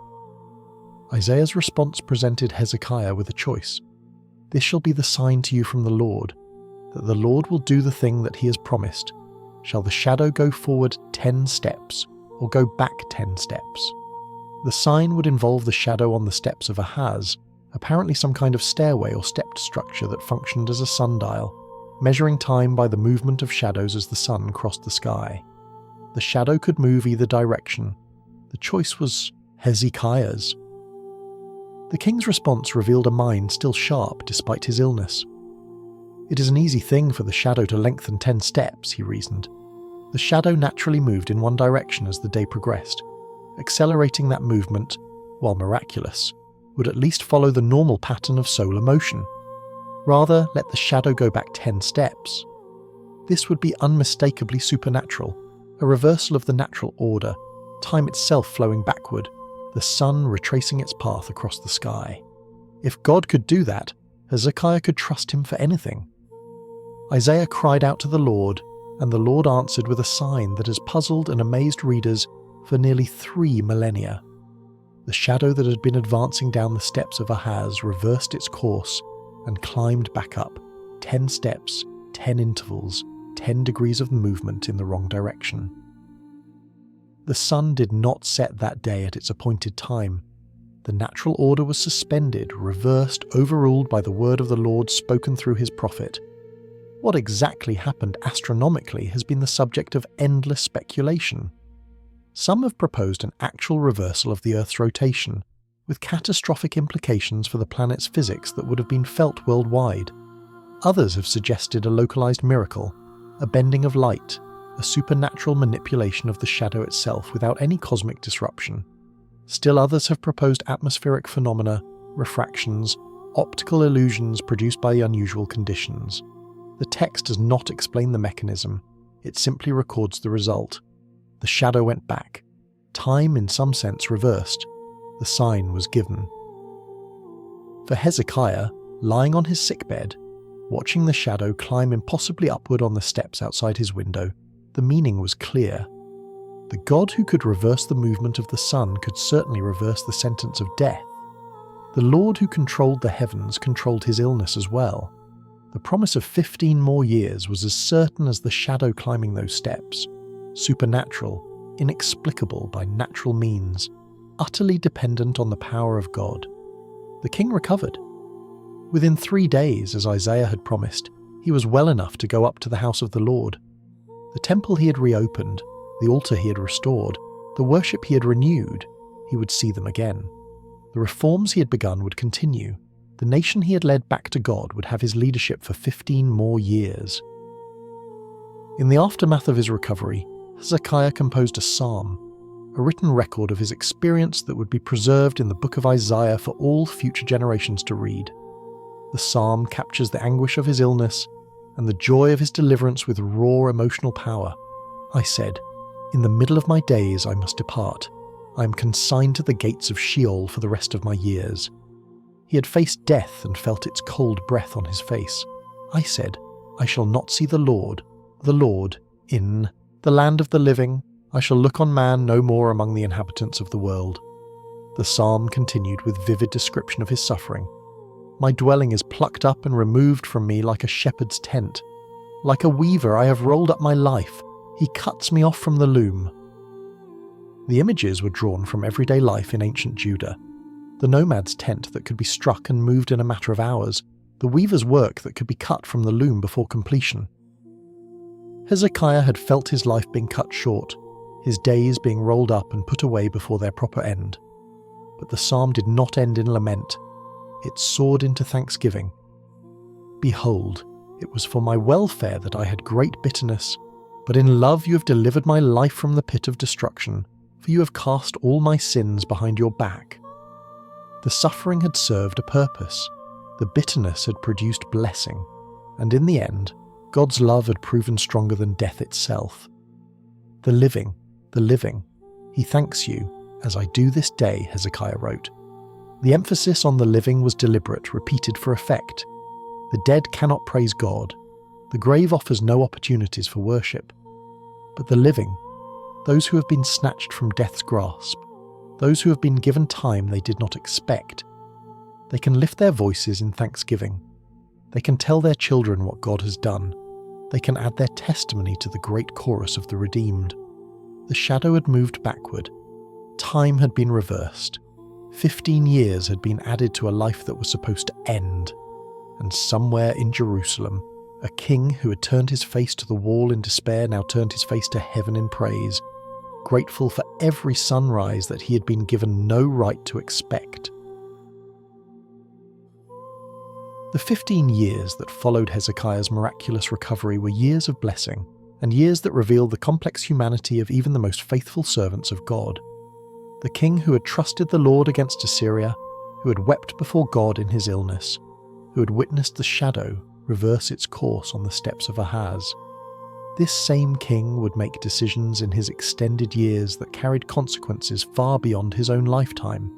A: Isaiah's response presented Hezekiah with a choice. "This shall be the sign to you from the Lord, that the Lord will do the thing that he has promised. Shall the shadow go forward 10 steps, or go back 10 steps?" The sign would involve the shadow on the steps of Ahaz, apparently some kind of stairway or stepped structure that functioned as a sundial, measuring time by the movement of shadows as the sun crossed the sky. The shadow could move either direction. The choice was Hezekiah's. The king's response revealed a mind still sharp despite his illness. "It is an easy thing for the shadow to lengthen 10 steps, he reasoned. The shadow naturally moved in one direction as the day progressed. Accelerating that movement, while miraculous, would at least follow the normal pattern of solar motion. Rather, let the shadow go back 10 steps. This would be unmistakably supernatural, a reversal of the natural order, time itself flowing backward, the sun retracing its path across the sky. If God could do that, Hezekiah could trust him for anything. Isaiah cried out to the Lord, and the Lord answered with a sign that has puzzled and amazed readers for nearly 3 millennia. The shadow that had been advancing down the steps of Ahaz reversed its course and climbed back up, 10 steps, 10 intervals, 10 degrees of movement in the wrong direction. The sun did not set that day at its appointed time. The natural order was suspended, reversed, overruled by the word of the Lord spoken through his prophet. What exactly happened astronomically has been the subject of endless speculation. Some have proposed an actual reversal of the Earth's rotation, with catastrophic implications for the planet's physics that would have been felt worldwide. Others have suggested a localized miracle, a bending of light, a supernatural manipulation of the shadow itself without any cosmic disruption. Still others have proposed atmospheric phenomena, refractions, optical illusions produced by the unusual conditions. The text does not explain the mechanism, it simply records the result. The shadow went back. Time, in some sense, reversed. The sign was given. For Hezekiah, lying on his sickbed, watching the shadow climb impossibly upward on the steps outside his window, the meaning was clear. The God who could reverse the movement of the sun could certainly reverse the sentence of death. The Lord who controlled the heavens controlled his illness as well. The promise of 15 more years was as certain as the shadow climbing those steps. Supernatural, inexplicable by natural means, utterly dependent on the power of God. The king recovered. Within 3 days, as Isaiah had promised, he was well enough to go up to the house of the Lord. The temple he had reopened, the altar he had restored, the worship he had renewed, he would see them again. The reforms he had begun would continue. The nation he had led back to God would have his leadership for 15 more years. In the aftermath of his recovery, Hezekiah composed a psalm, a written record of his experience that would be preserved in the book of Isaiah for all future generations to read. The psalm captures the anguish of his illness and the joy of his deliverance with raw emotional power. I said, "In the middle of my days I must depart. I am consigned to the gates of Sheol for the rest of my years." He had faced death and felt its cold breath on his face. I said, "I shall not see the Lord, in the land of the living. I shall look on man no more among the inhabitants of the world." The psalm continued with vivid description of his suffering. My dwelling is plucked up and removed from me like a shepherd's tent. Like a weaver I have rolled up my life. He cuts me off from the loom." The images were drawn from everyday life in ancient Judah. The nomad's tent that could be struck and moved in a matter of hours, the weaver's work that could be cut from the loom before completion. Hezekiah had felt his life being cut short, his days being rolled up and put away before their proper end. But the psalm did not end in lament. It soared into thanksgiving. "Behold, it was for my welfare that I had great bitterness, but in love you have delivered my life from the pit of destruction, for you have cast all my sins behind your back." The suffering had served a purpose. The bitterness had produced blessing, and in the end, God's love had proven stronger than death itself. The living, he thanks you, as I do this day," Hezekiah wrote. The emphasis on the living was deliberate, repeated for effect. The dead cannot praise God. The grave offers no opportunities for worship. But the living, those who have been snatched from death's grasp, those who have been given time they did not expect, they can lift their voices in thanksgiving. They can tell their children what God has done. They can add their testimony to the great chorus of the redeemed. The shadow had moved backward. Time had been reversed. 15 years had been added to a life that was supposed to end. And somewhere in Jerusalem, a king who had turned his face to the wall in despair now turned his face to heaven in praise, grateful for every sunrise that he had been given no right to expect. The 15 years that followed Hezekiah's miraculous recovery were years of blessing, and years that revealed the complex humanity of even the most faithful servants of God. The king who had trusted the Lord against Assyria, who had wept before God in his illness, who had witnessed the shadow reverse its course on the steps of Ahaz. This same king would make decisions in his extended years that carried consequences far beyond his own lifetime.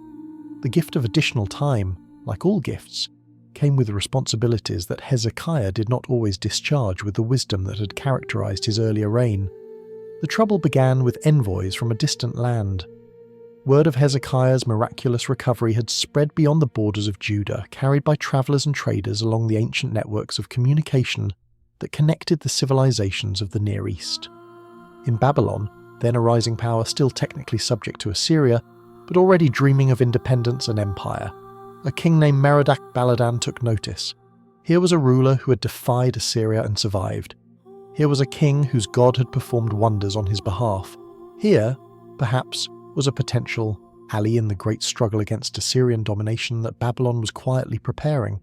A: The gift of additional time, like all gifts, came with responsibilities that Hezekiah did not always discharge with the wisdom that had characterized his earlier reign. The trouble began with envoys from a distant land. Word of Hezekiah's miraculous recovery had spread beyond the borders of Judah, carried by travelers and traders along the ancient networks of communication that connected the civilizations of the Near East. In Babylon, then a rising power still technically subject to Assyria, but already dreaming of independence and empire, a king named Merodach-Baladan took notice. Here was a ruler who had defied Assyria and survived. Here was a king whose God had performed wonders on his behalf. Here, perhaps, was a potential ally in the great struggle against Assyrian domination that Babylon was quietly preparing.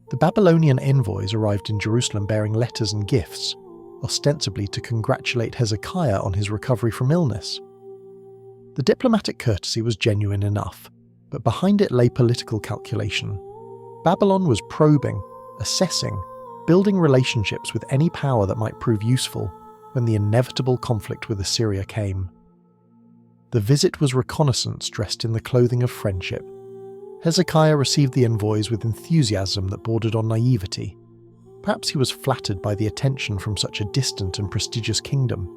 A: The Babylonian envoys arrived in Jerusalem bearing letters and gifts, ostensibly to congratulate Hezekiah on his recovery from illness. The diplomatic courtesy was genuine enough, but behind it lay political calculation. Babylon was probing, assessing, building relationships with any power that might prove useful when the inevitable conflict with Assyria came. The visit was reconnaissance dressed in the clothing of friendship. Hezekiah received the envoys with enthusiasm that bordered on naivety. Perhaps he was flattered by the attention from such a distant and prestigious kingdom.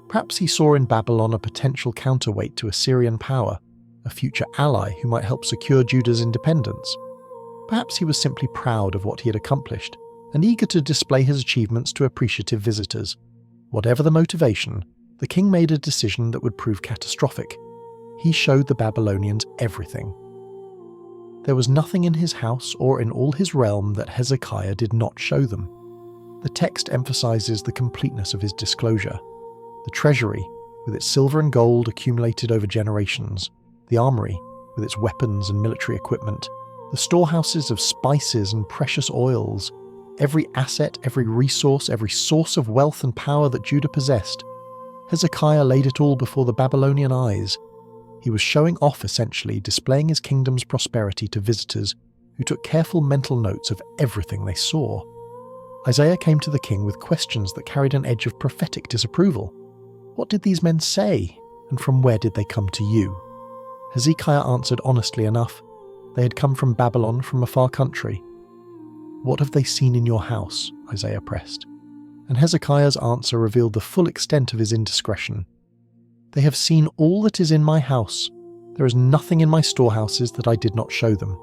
A: Perhaps he saw in Babylon a potential counterweight to Assyrian power, a future ally who might help secure Judah's independence. Perhaps he was simply proud of what he had accomplished, and eager to display his achievements to appreciative visitors. Whatever the motivation, the king made a decision that would prove catastrophic. He showed the Babylonians everything. There was nothing in his house or in all his realm that Hezekiah did not show them. The text emphasizes the completeness of his disclosure. The treasury, with its silver and gold accumulated over generations, the armory, with its weapons and military equipment, the storehouses of spices and precious oils, every asset, every resource, every source of wealth and power that Judah possessed. Hezekiah laid it all before the Babylonian eyes. He was showing off, essentially, displaying his kingdom's prosperity to visitors who took careful mental notes of everything they saw. Isaiah came to the king with questions that carried an edge of prophetic disapproval. What did these men say, and from where did they come to you? Hezekiah answered honestly enough. They had come from Babylon, from a far country. What have they seen in your house? Isaiah pressed. And Hezekiah's answer revealed the full extent of his indiscretion. They have seen all that is in my house. There is nothing in my storehouses that I did not show them.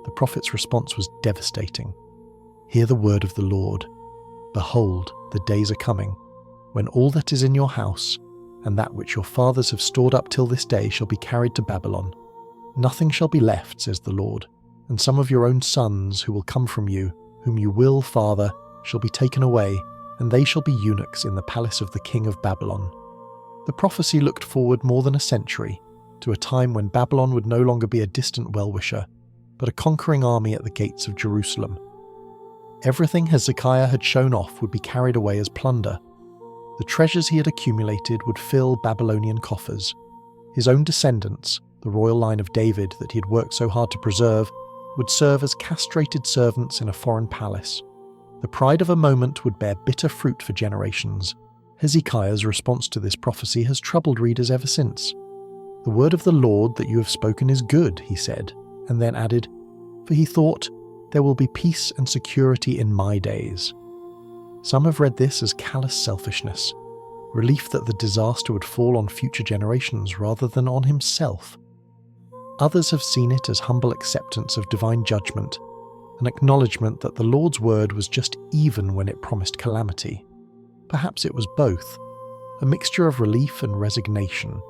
A: the prophet's response was devastating. "Hear the word of the Lord. Behold, the days are coming, when all that is in your house, and that which your fathers have stored up till this day shall be carried to Babylon. Nothing shall be left, says the Lord, and some of your own sons who will come from you, whom you will father, shall be taken away, and they shall be eunuchs in the palace of the king of Babylon." The prophecy looked forward more than a century, to a time when Babylon would no longer be a distant well-wisher, but a conquering army at the gates of Jerusalem. Everything Hezekiah had shown off would be carried away as plunder. The treasures he had accumulated would fill Babylonian coffers. His own descendants, the royal line of David that he had worked so hard to preserve, would serve as castrated servants in a foreign palace. The pride of a moment would bear bitter fruit for generations. Hezekiah's response to this prophecy has troubled readers ever since. "The word of the Lord that you have spoken is good," he said, and then added, "For he thought, there will be peace and security in my days." Some have read this as callous selfishness, relief that the disaster would fall on future generations rather than on himself. Others have seen it as humble acceptance of divine judgment, an acknowledgement that the Lord's word was just even when it promised calamity. Perhaps it was both, a mixture of relief and resignation,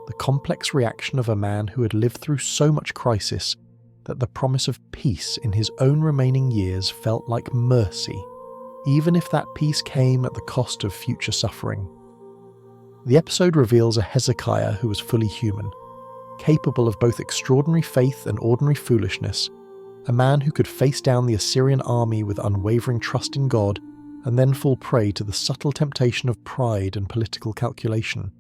A: the complex reaction of a man who had lived through so much crisis that the promise of peace in his own remaining years felt like mercy, even if that peace came at the cost of future suffering. The episode reveals a Hezekiah who was fully human, capable of both extraordinary faith and ordinary foolishness, a man who could face down the Assyrian army with unwavering trust in God and then fall prey to the subtle temptation of pride and political calculation.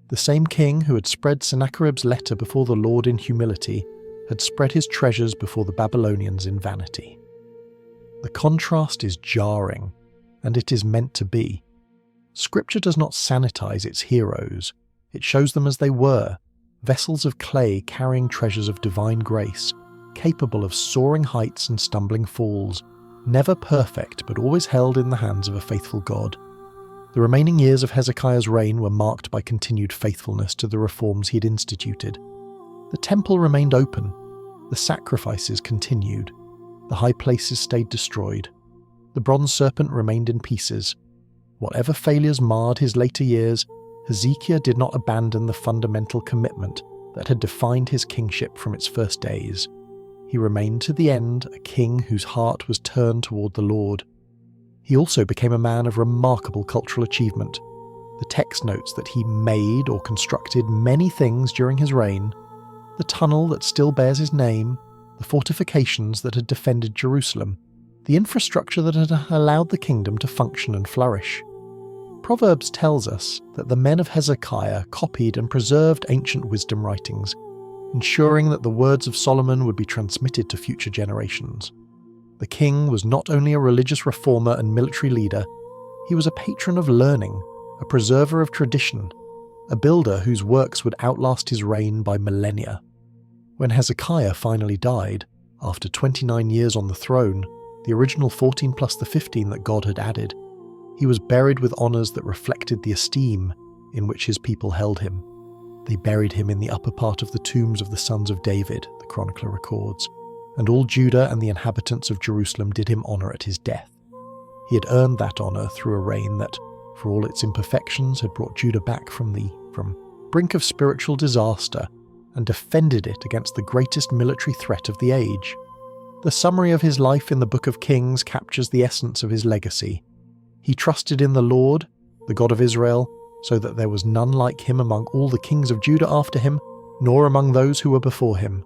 A: The same king who had spread Sennacherib's letter before the Lord in humility had spread his treasures before the Babylonians in vanity. The contrast is jarring, and it is meant to be. Scripture does not sanitize its heroes. It shows them as they were, vessels of clay carrying treasures of divine grace, capable of soaring heights and stumbling falls, never perfect but always held in the hands of a faithful God. The remaining years of Hezekiah's reign were marked by continued faithfulness to the reforms he had instituted. The temple remained open, the sacrifices continued, the high places stayed destroyed, the bronze serpent remained in pieces. Whatever failures marred his later years, Hezekiah did not abandon the fundamental commitment that had defined his kingship from its first days. He remained to the end a king whose heart was turned toward the Lord. He also became a man of remarkable cultural achievement. The text notes that he made or constructed many things during his reign: the tunnel that still bears his name, the fortifications that had defended Jerusalem, the infrastructure that had allowed the kingdom to function and flourish. Proverbs tells us that the men of Hezekiah copied and preserved ancient wisdom writings, ensuring that the words of Solomon would be transmitted to future generations. The king was not only a religious reformer and military leader, he was a patron of learning, a preserver of tradition, a builder whose works would outlast his reign by millennia. When Hezekiah finally died, after 29 years on the throne, the original 14 plus the 15 that God had added, he was buried with honours that reflected the esteem in which his people held him. They buried him in the upper part of the tombs of the sons of David, the chronicler records, and all Judah and the inhabitants of Jerusalem did him honour at his death. He had earned that honour through a reign that, for all its imperfections, had brought Judah back from brink of spiritual disaster and defended it against the greatest military threat of the age. The summary of his life in the Book of Kings captures the essence of his legacy. He trusted in the Lord, the God of Israel, so that there was none like him among all the kings of Judah after him, nor among those who were before him.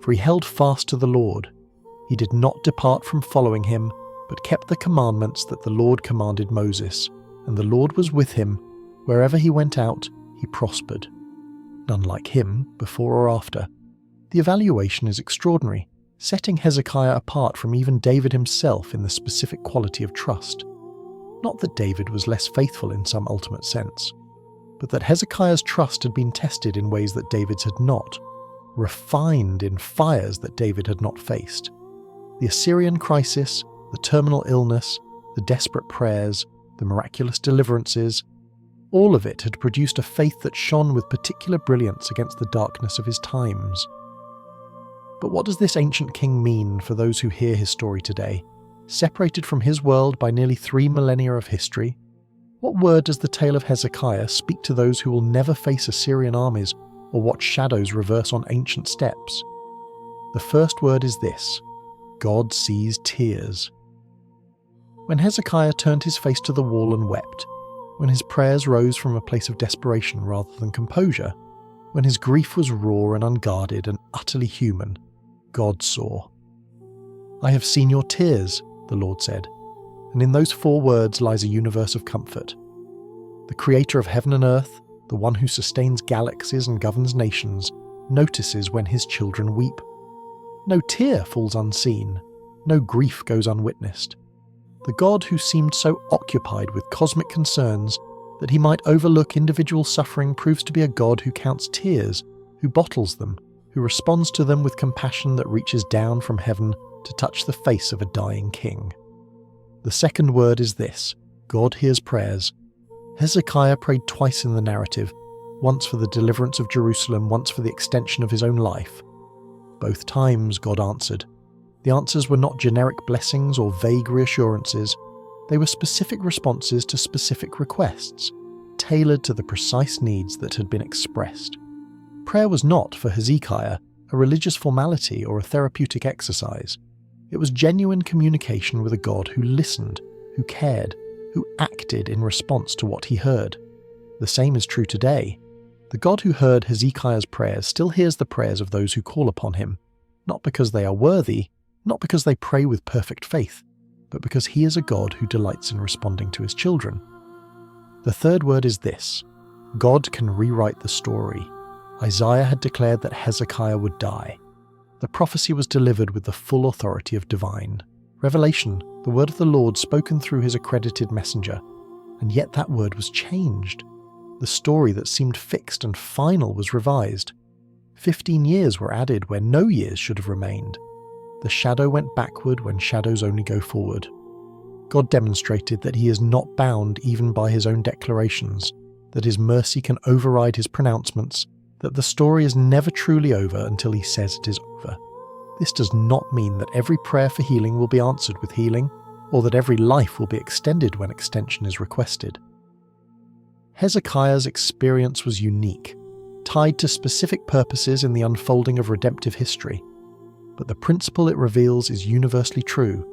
A: For he held fast to the Lord. He did not depart from following him, but kept the commandments that the Lord commanded Moses, and the Lord was with him. Wherever he went out, he prospered. None like him, before or after. The evaluation is extraordinary, setting Hezekiah apart from even David himself in the specific quality of trust. Not that David was less faithful in some ultimate sense, but that Hezekiah's trust had been tested in ways that David's had not, refined in fires that David had not faced. The Assyrian crisis, the terminal illness, the desperate prayers, the miraculous deliverances, all of it had produced a faith that shone with particular brilliance against the darkness of his times. But what does this ancient king mean for those who hear his story today, separated from his world by nearly 3 millennia of history? What word does the tale of Hezekiah speak to those who will never face Assyrian armies or watch shadows reverse on ancient steps? The first word is this: God sees tears. When Hezekiah turned his face to the wall and wept, when his prayers rose from a place of desperation rather than composure, when his grief was raw and unguarded and utterly human, God saw. "I have seen your tears," the Lord said, and in those 4 words lies a universe of comfort. The creator of heaven and earth, the one who sustains galaxies and governs nations, notices when his children weep. No tear falls unseen, no grief goes unwitnessed. The God who seemed so occupied with cosmic concerns that he might overlook individual suffering proves to be a God who counts tears, who bottles them, who responds to them with compassion that reaches down from heaven to touch the face of a dying king. The second word is this: God hears prayers. Hezekiah prayed twice in the narrative, once for the deliverance of Jerusalem, once for the extension of his own life. Both times God answered. The answers were not generic blessings or vague reassurances. They were specific responses to specific requests, tailored to the precise needs that had been expressed. Prayer was not, for Hezekiah, a religious formality or a therapeutic exercise. It was genuine communication with a God who listened, who cared, who acted in response to what he heard. The same is true today. The God who heard Hezekiah's prayers still hears the prayers of those who call upon him, not because they are worthy, not because they pray with perfect faith, but because he is a God who delights in responding to his children. The third word is this: God can rewrite the story. Isaiah had declared that Hezekiah would die. The prophecy was delivered with the full authority of divine revelation, the word of the Lord spoken through his accredited messenger, and yet that word was changed. The story that seemed fixed and final was revised. 15 years were added where no years should have remained. The shadow went backward when shadows only go forward. God demonstrated that he is not bound even by his own declarations, that his mercy can override his pronouncements, that the story is never truly over until he says it is over. This does not mean that every prayer for healing will be answered with healing, or that every life will be extended when extension is requested. Hezekiah's experience was unique, tied to specific purposes in the unfolding of redemptive history. But the principle it reveals is universally true.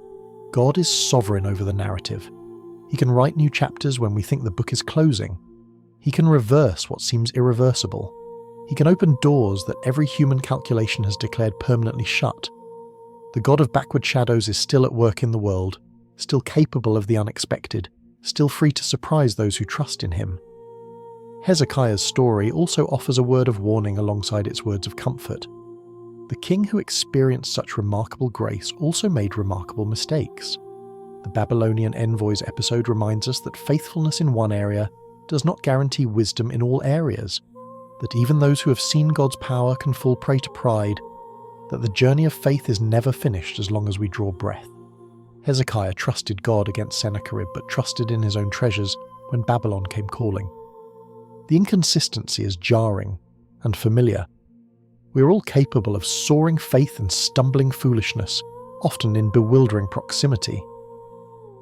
A: God is sovereign over the narrative. He can write new chapters when we think the book is closing. He can reverse what seems irreversible. He can open doors that every human calculation has declared permanently shut. The God of backward shadows is still at work in the world, still capable of the unexpected, still free to surprise those who trust in him. Hezekiah's story also offers a word of warning alongside its words of comfort. The king who experienced such remarkable grace also made remarkable mistakes. The Babylonian Envoys episode reminds us that faithfulness in one area does not guarantee wisdom in all areas, that even those who have seen God's power can fall prey to pride, that the journey of faith is never finished as long as we draw breath. Hezekiah trusted God against Sennacherib, but trusted in his own treasures when Babylon came calling. The inconsistency is jarring and familiar. We are all capable of soaring faith and stumbling foolishness, often in bewildering proximity.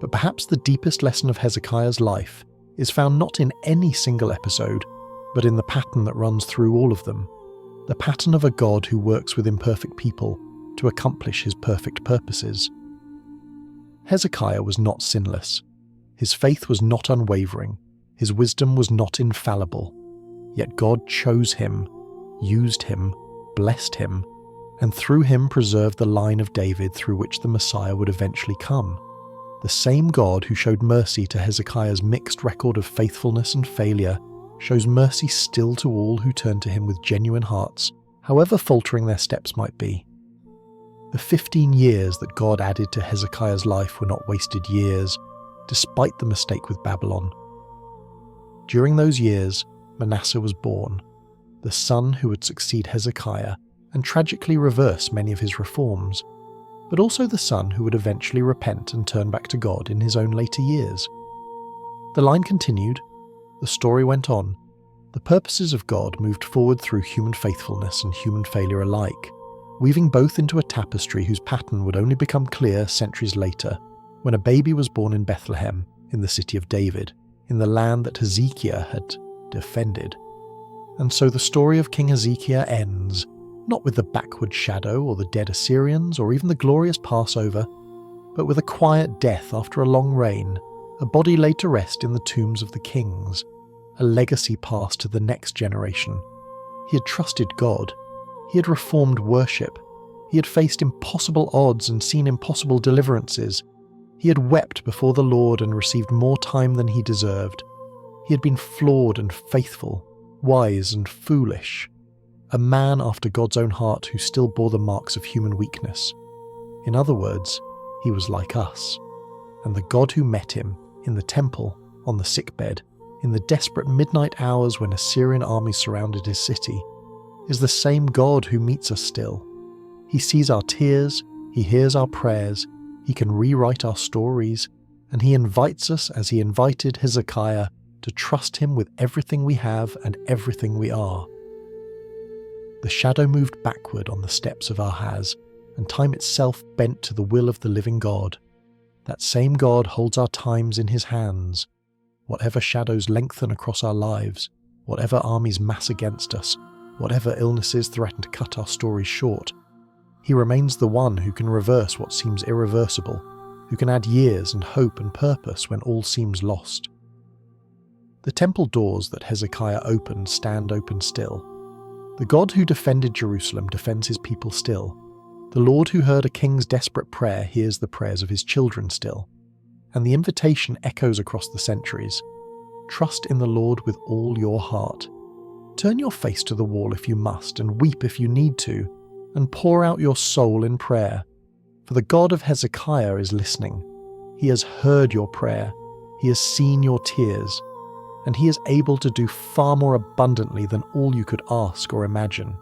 A: But perhaps the deepest lesson of Hezekiah's life is found not in any single episode, but in the pattern that runs through all of them, the pattern of a God who works with imperfect people to accomplish his perfect purposes. Hezekiah was not sinless. His faith was not unwavering. His wisdom was not infallible. Yet God chose him, used him, blessed him, and through him preserved the line of David through which the Messiah would eventually come. The same God who showed mercy to Hezekiah's mixed record of faithfulness and failure shows mercy still to all who turn to him with genuine hearts, however faltering their steps might be. The 15 years that God added to Hezekiah's life were not wasted years, despite the mistake with Babylon. During those years, Manasseh was born, the son who would succeed Hezekiah and tragically reverse many of his reforms, but also the son who would eventually repent and turn back to God in his own later years. The line continued, the story went on, the purposes of God moved forward through human faithfulness and human failure alike. weaving both into a tapestry whose pattern would only become clear centuries later, when a baby was born in Bethlehem, in the city of David, in the land that Hezekiah had defended. And so the story of King Hezekiah ends, not with the backward shadow or the dead Assyrians or even the glorious Passover, but with a quiet death after a long reign, a body laid to rest in the tombs of the kings, a legacy passed to the next generation. He had trusted God. He had reformed worship. He had faced impossible odds and seen impossible deliverances. He had wept before the Lord and received more time than he deserved. He had been flawed and faithful, wise and foolish, a man after God's own heart who still bore the marks of human weakness. In other words, he was like us. And the God who met him, in the temple, on the sickbed, in the desperate midnight hours when Assyrian armies surrounded his city, is the same God who meets us still. He sees our tears, he hears our prayers, he can rewrite our stories, and he invites us, as he invited Hezekiah, to trust him with everything we have and everything we are. The shadow moved backward on the steps of Ahaz, and time itself bent to the will of the living God. That same God holds our times in his hands. Whatever shadows lengthen across our lives, whatever armies mass against us, whatever illnesses threaten to cut our stories short, he remains the one who can reverse what seems irreversible, who can add years and hope and purpose when all seems lost. The temple doors that Hezekiah opened stand open still. The God who defended Jerusalem defends his people still. The Lord who heard a king's desperate prayer hears the prayers of his children still. And the invitation echoes across the centuries. Trust in the Lord with all your heart. Turn your face to the wall if you must, and weep if you need to, and pour out your soul in prayer. For the God of Hezekiah is listening. He has heard your prayer. He has seen your tears. And he is able to do far more abundantly than all you could ask or imagine.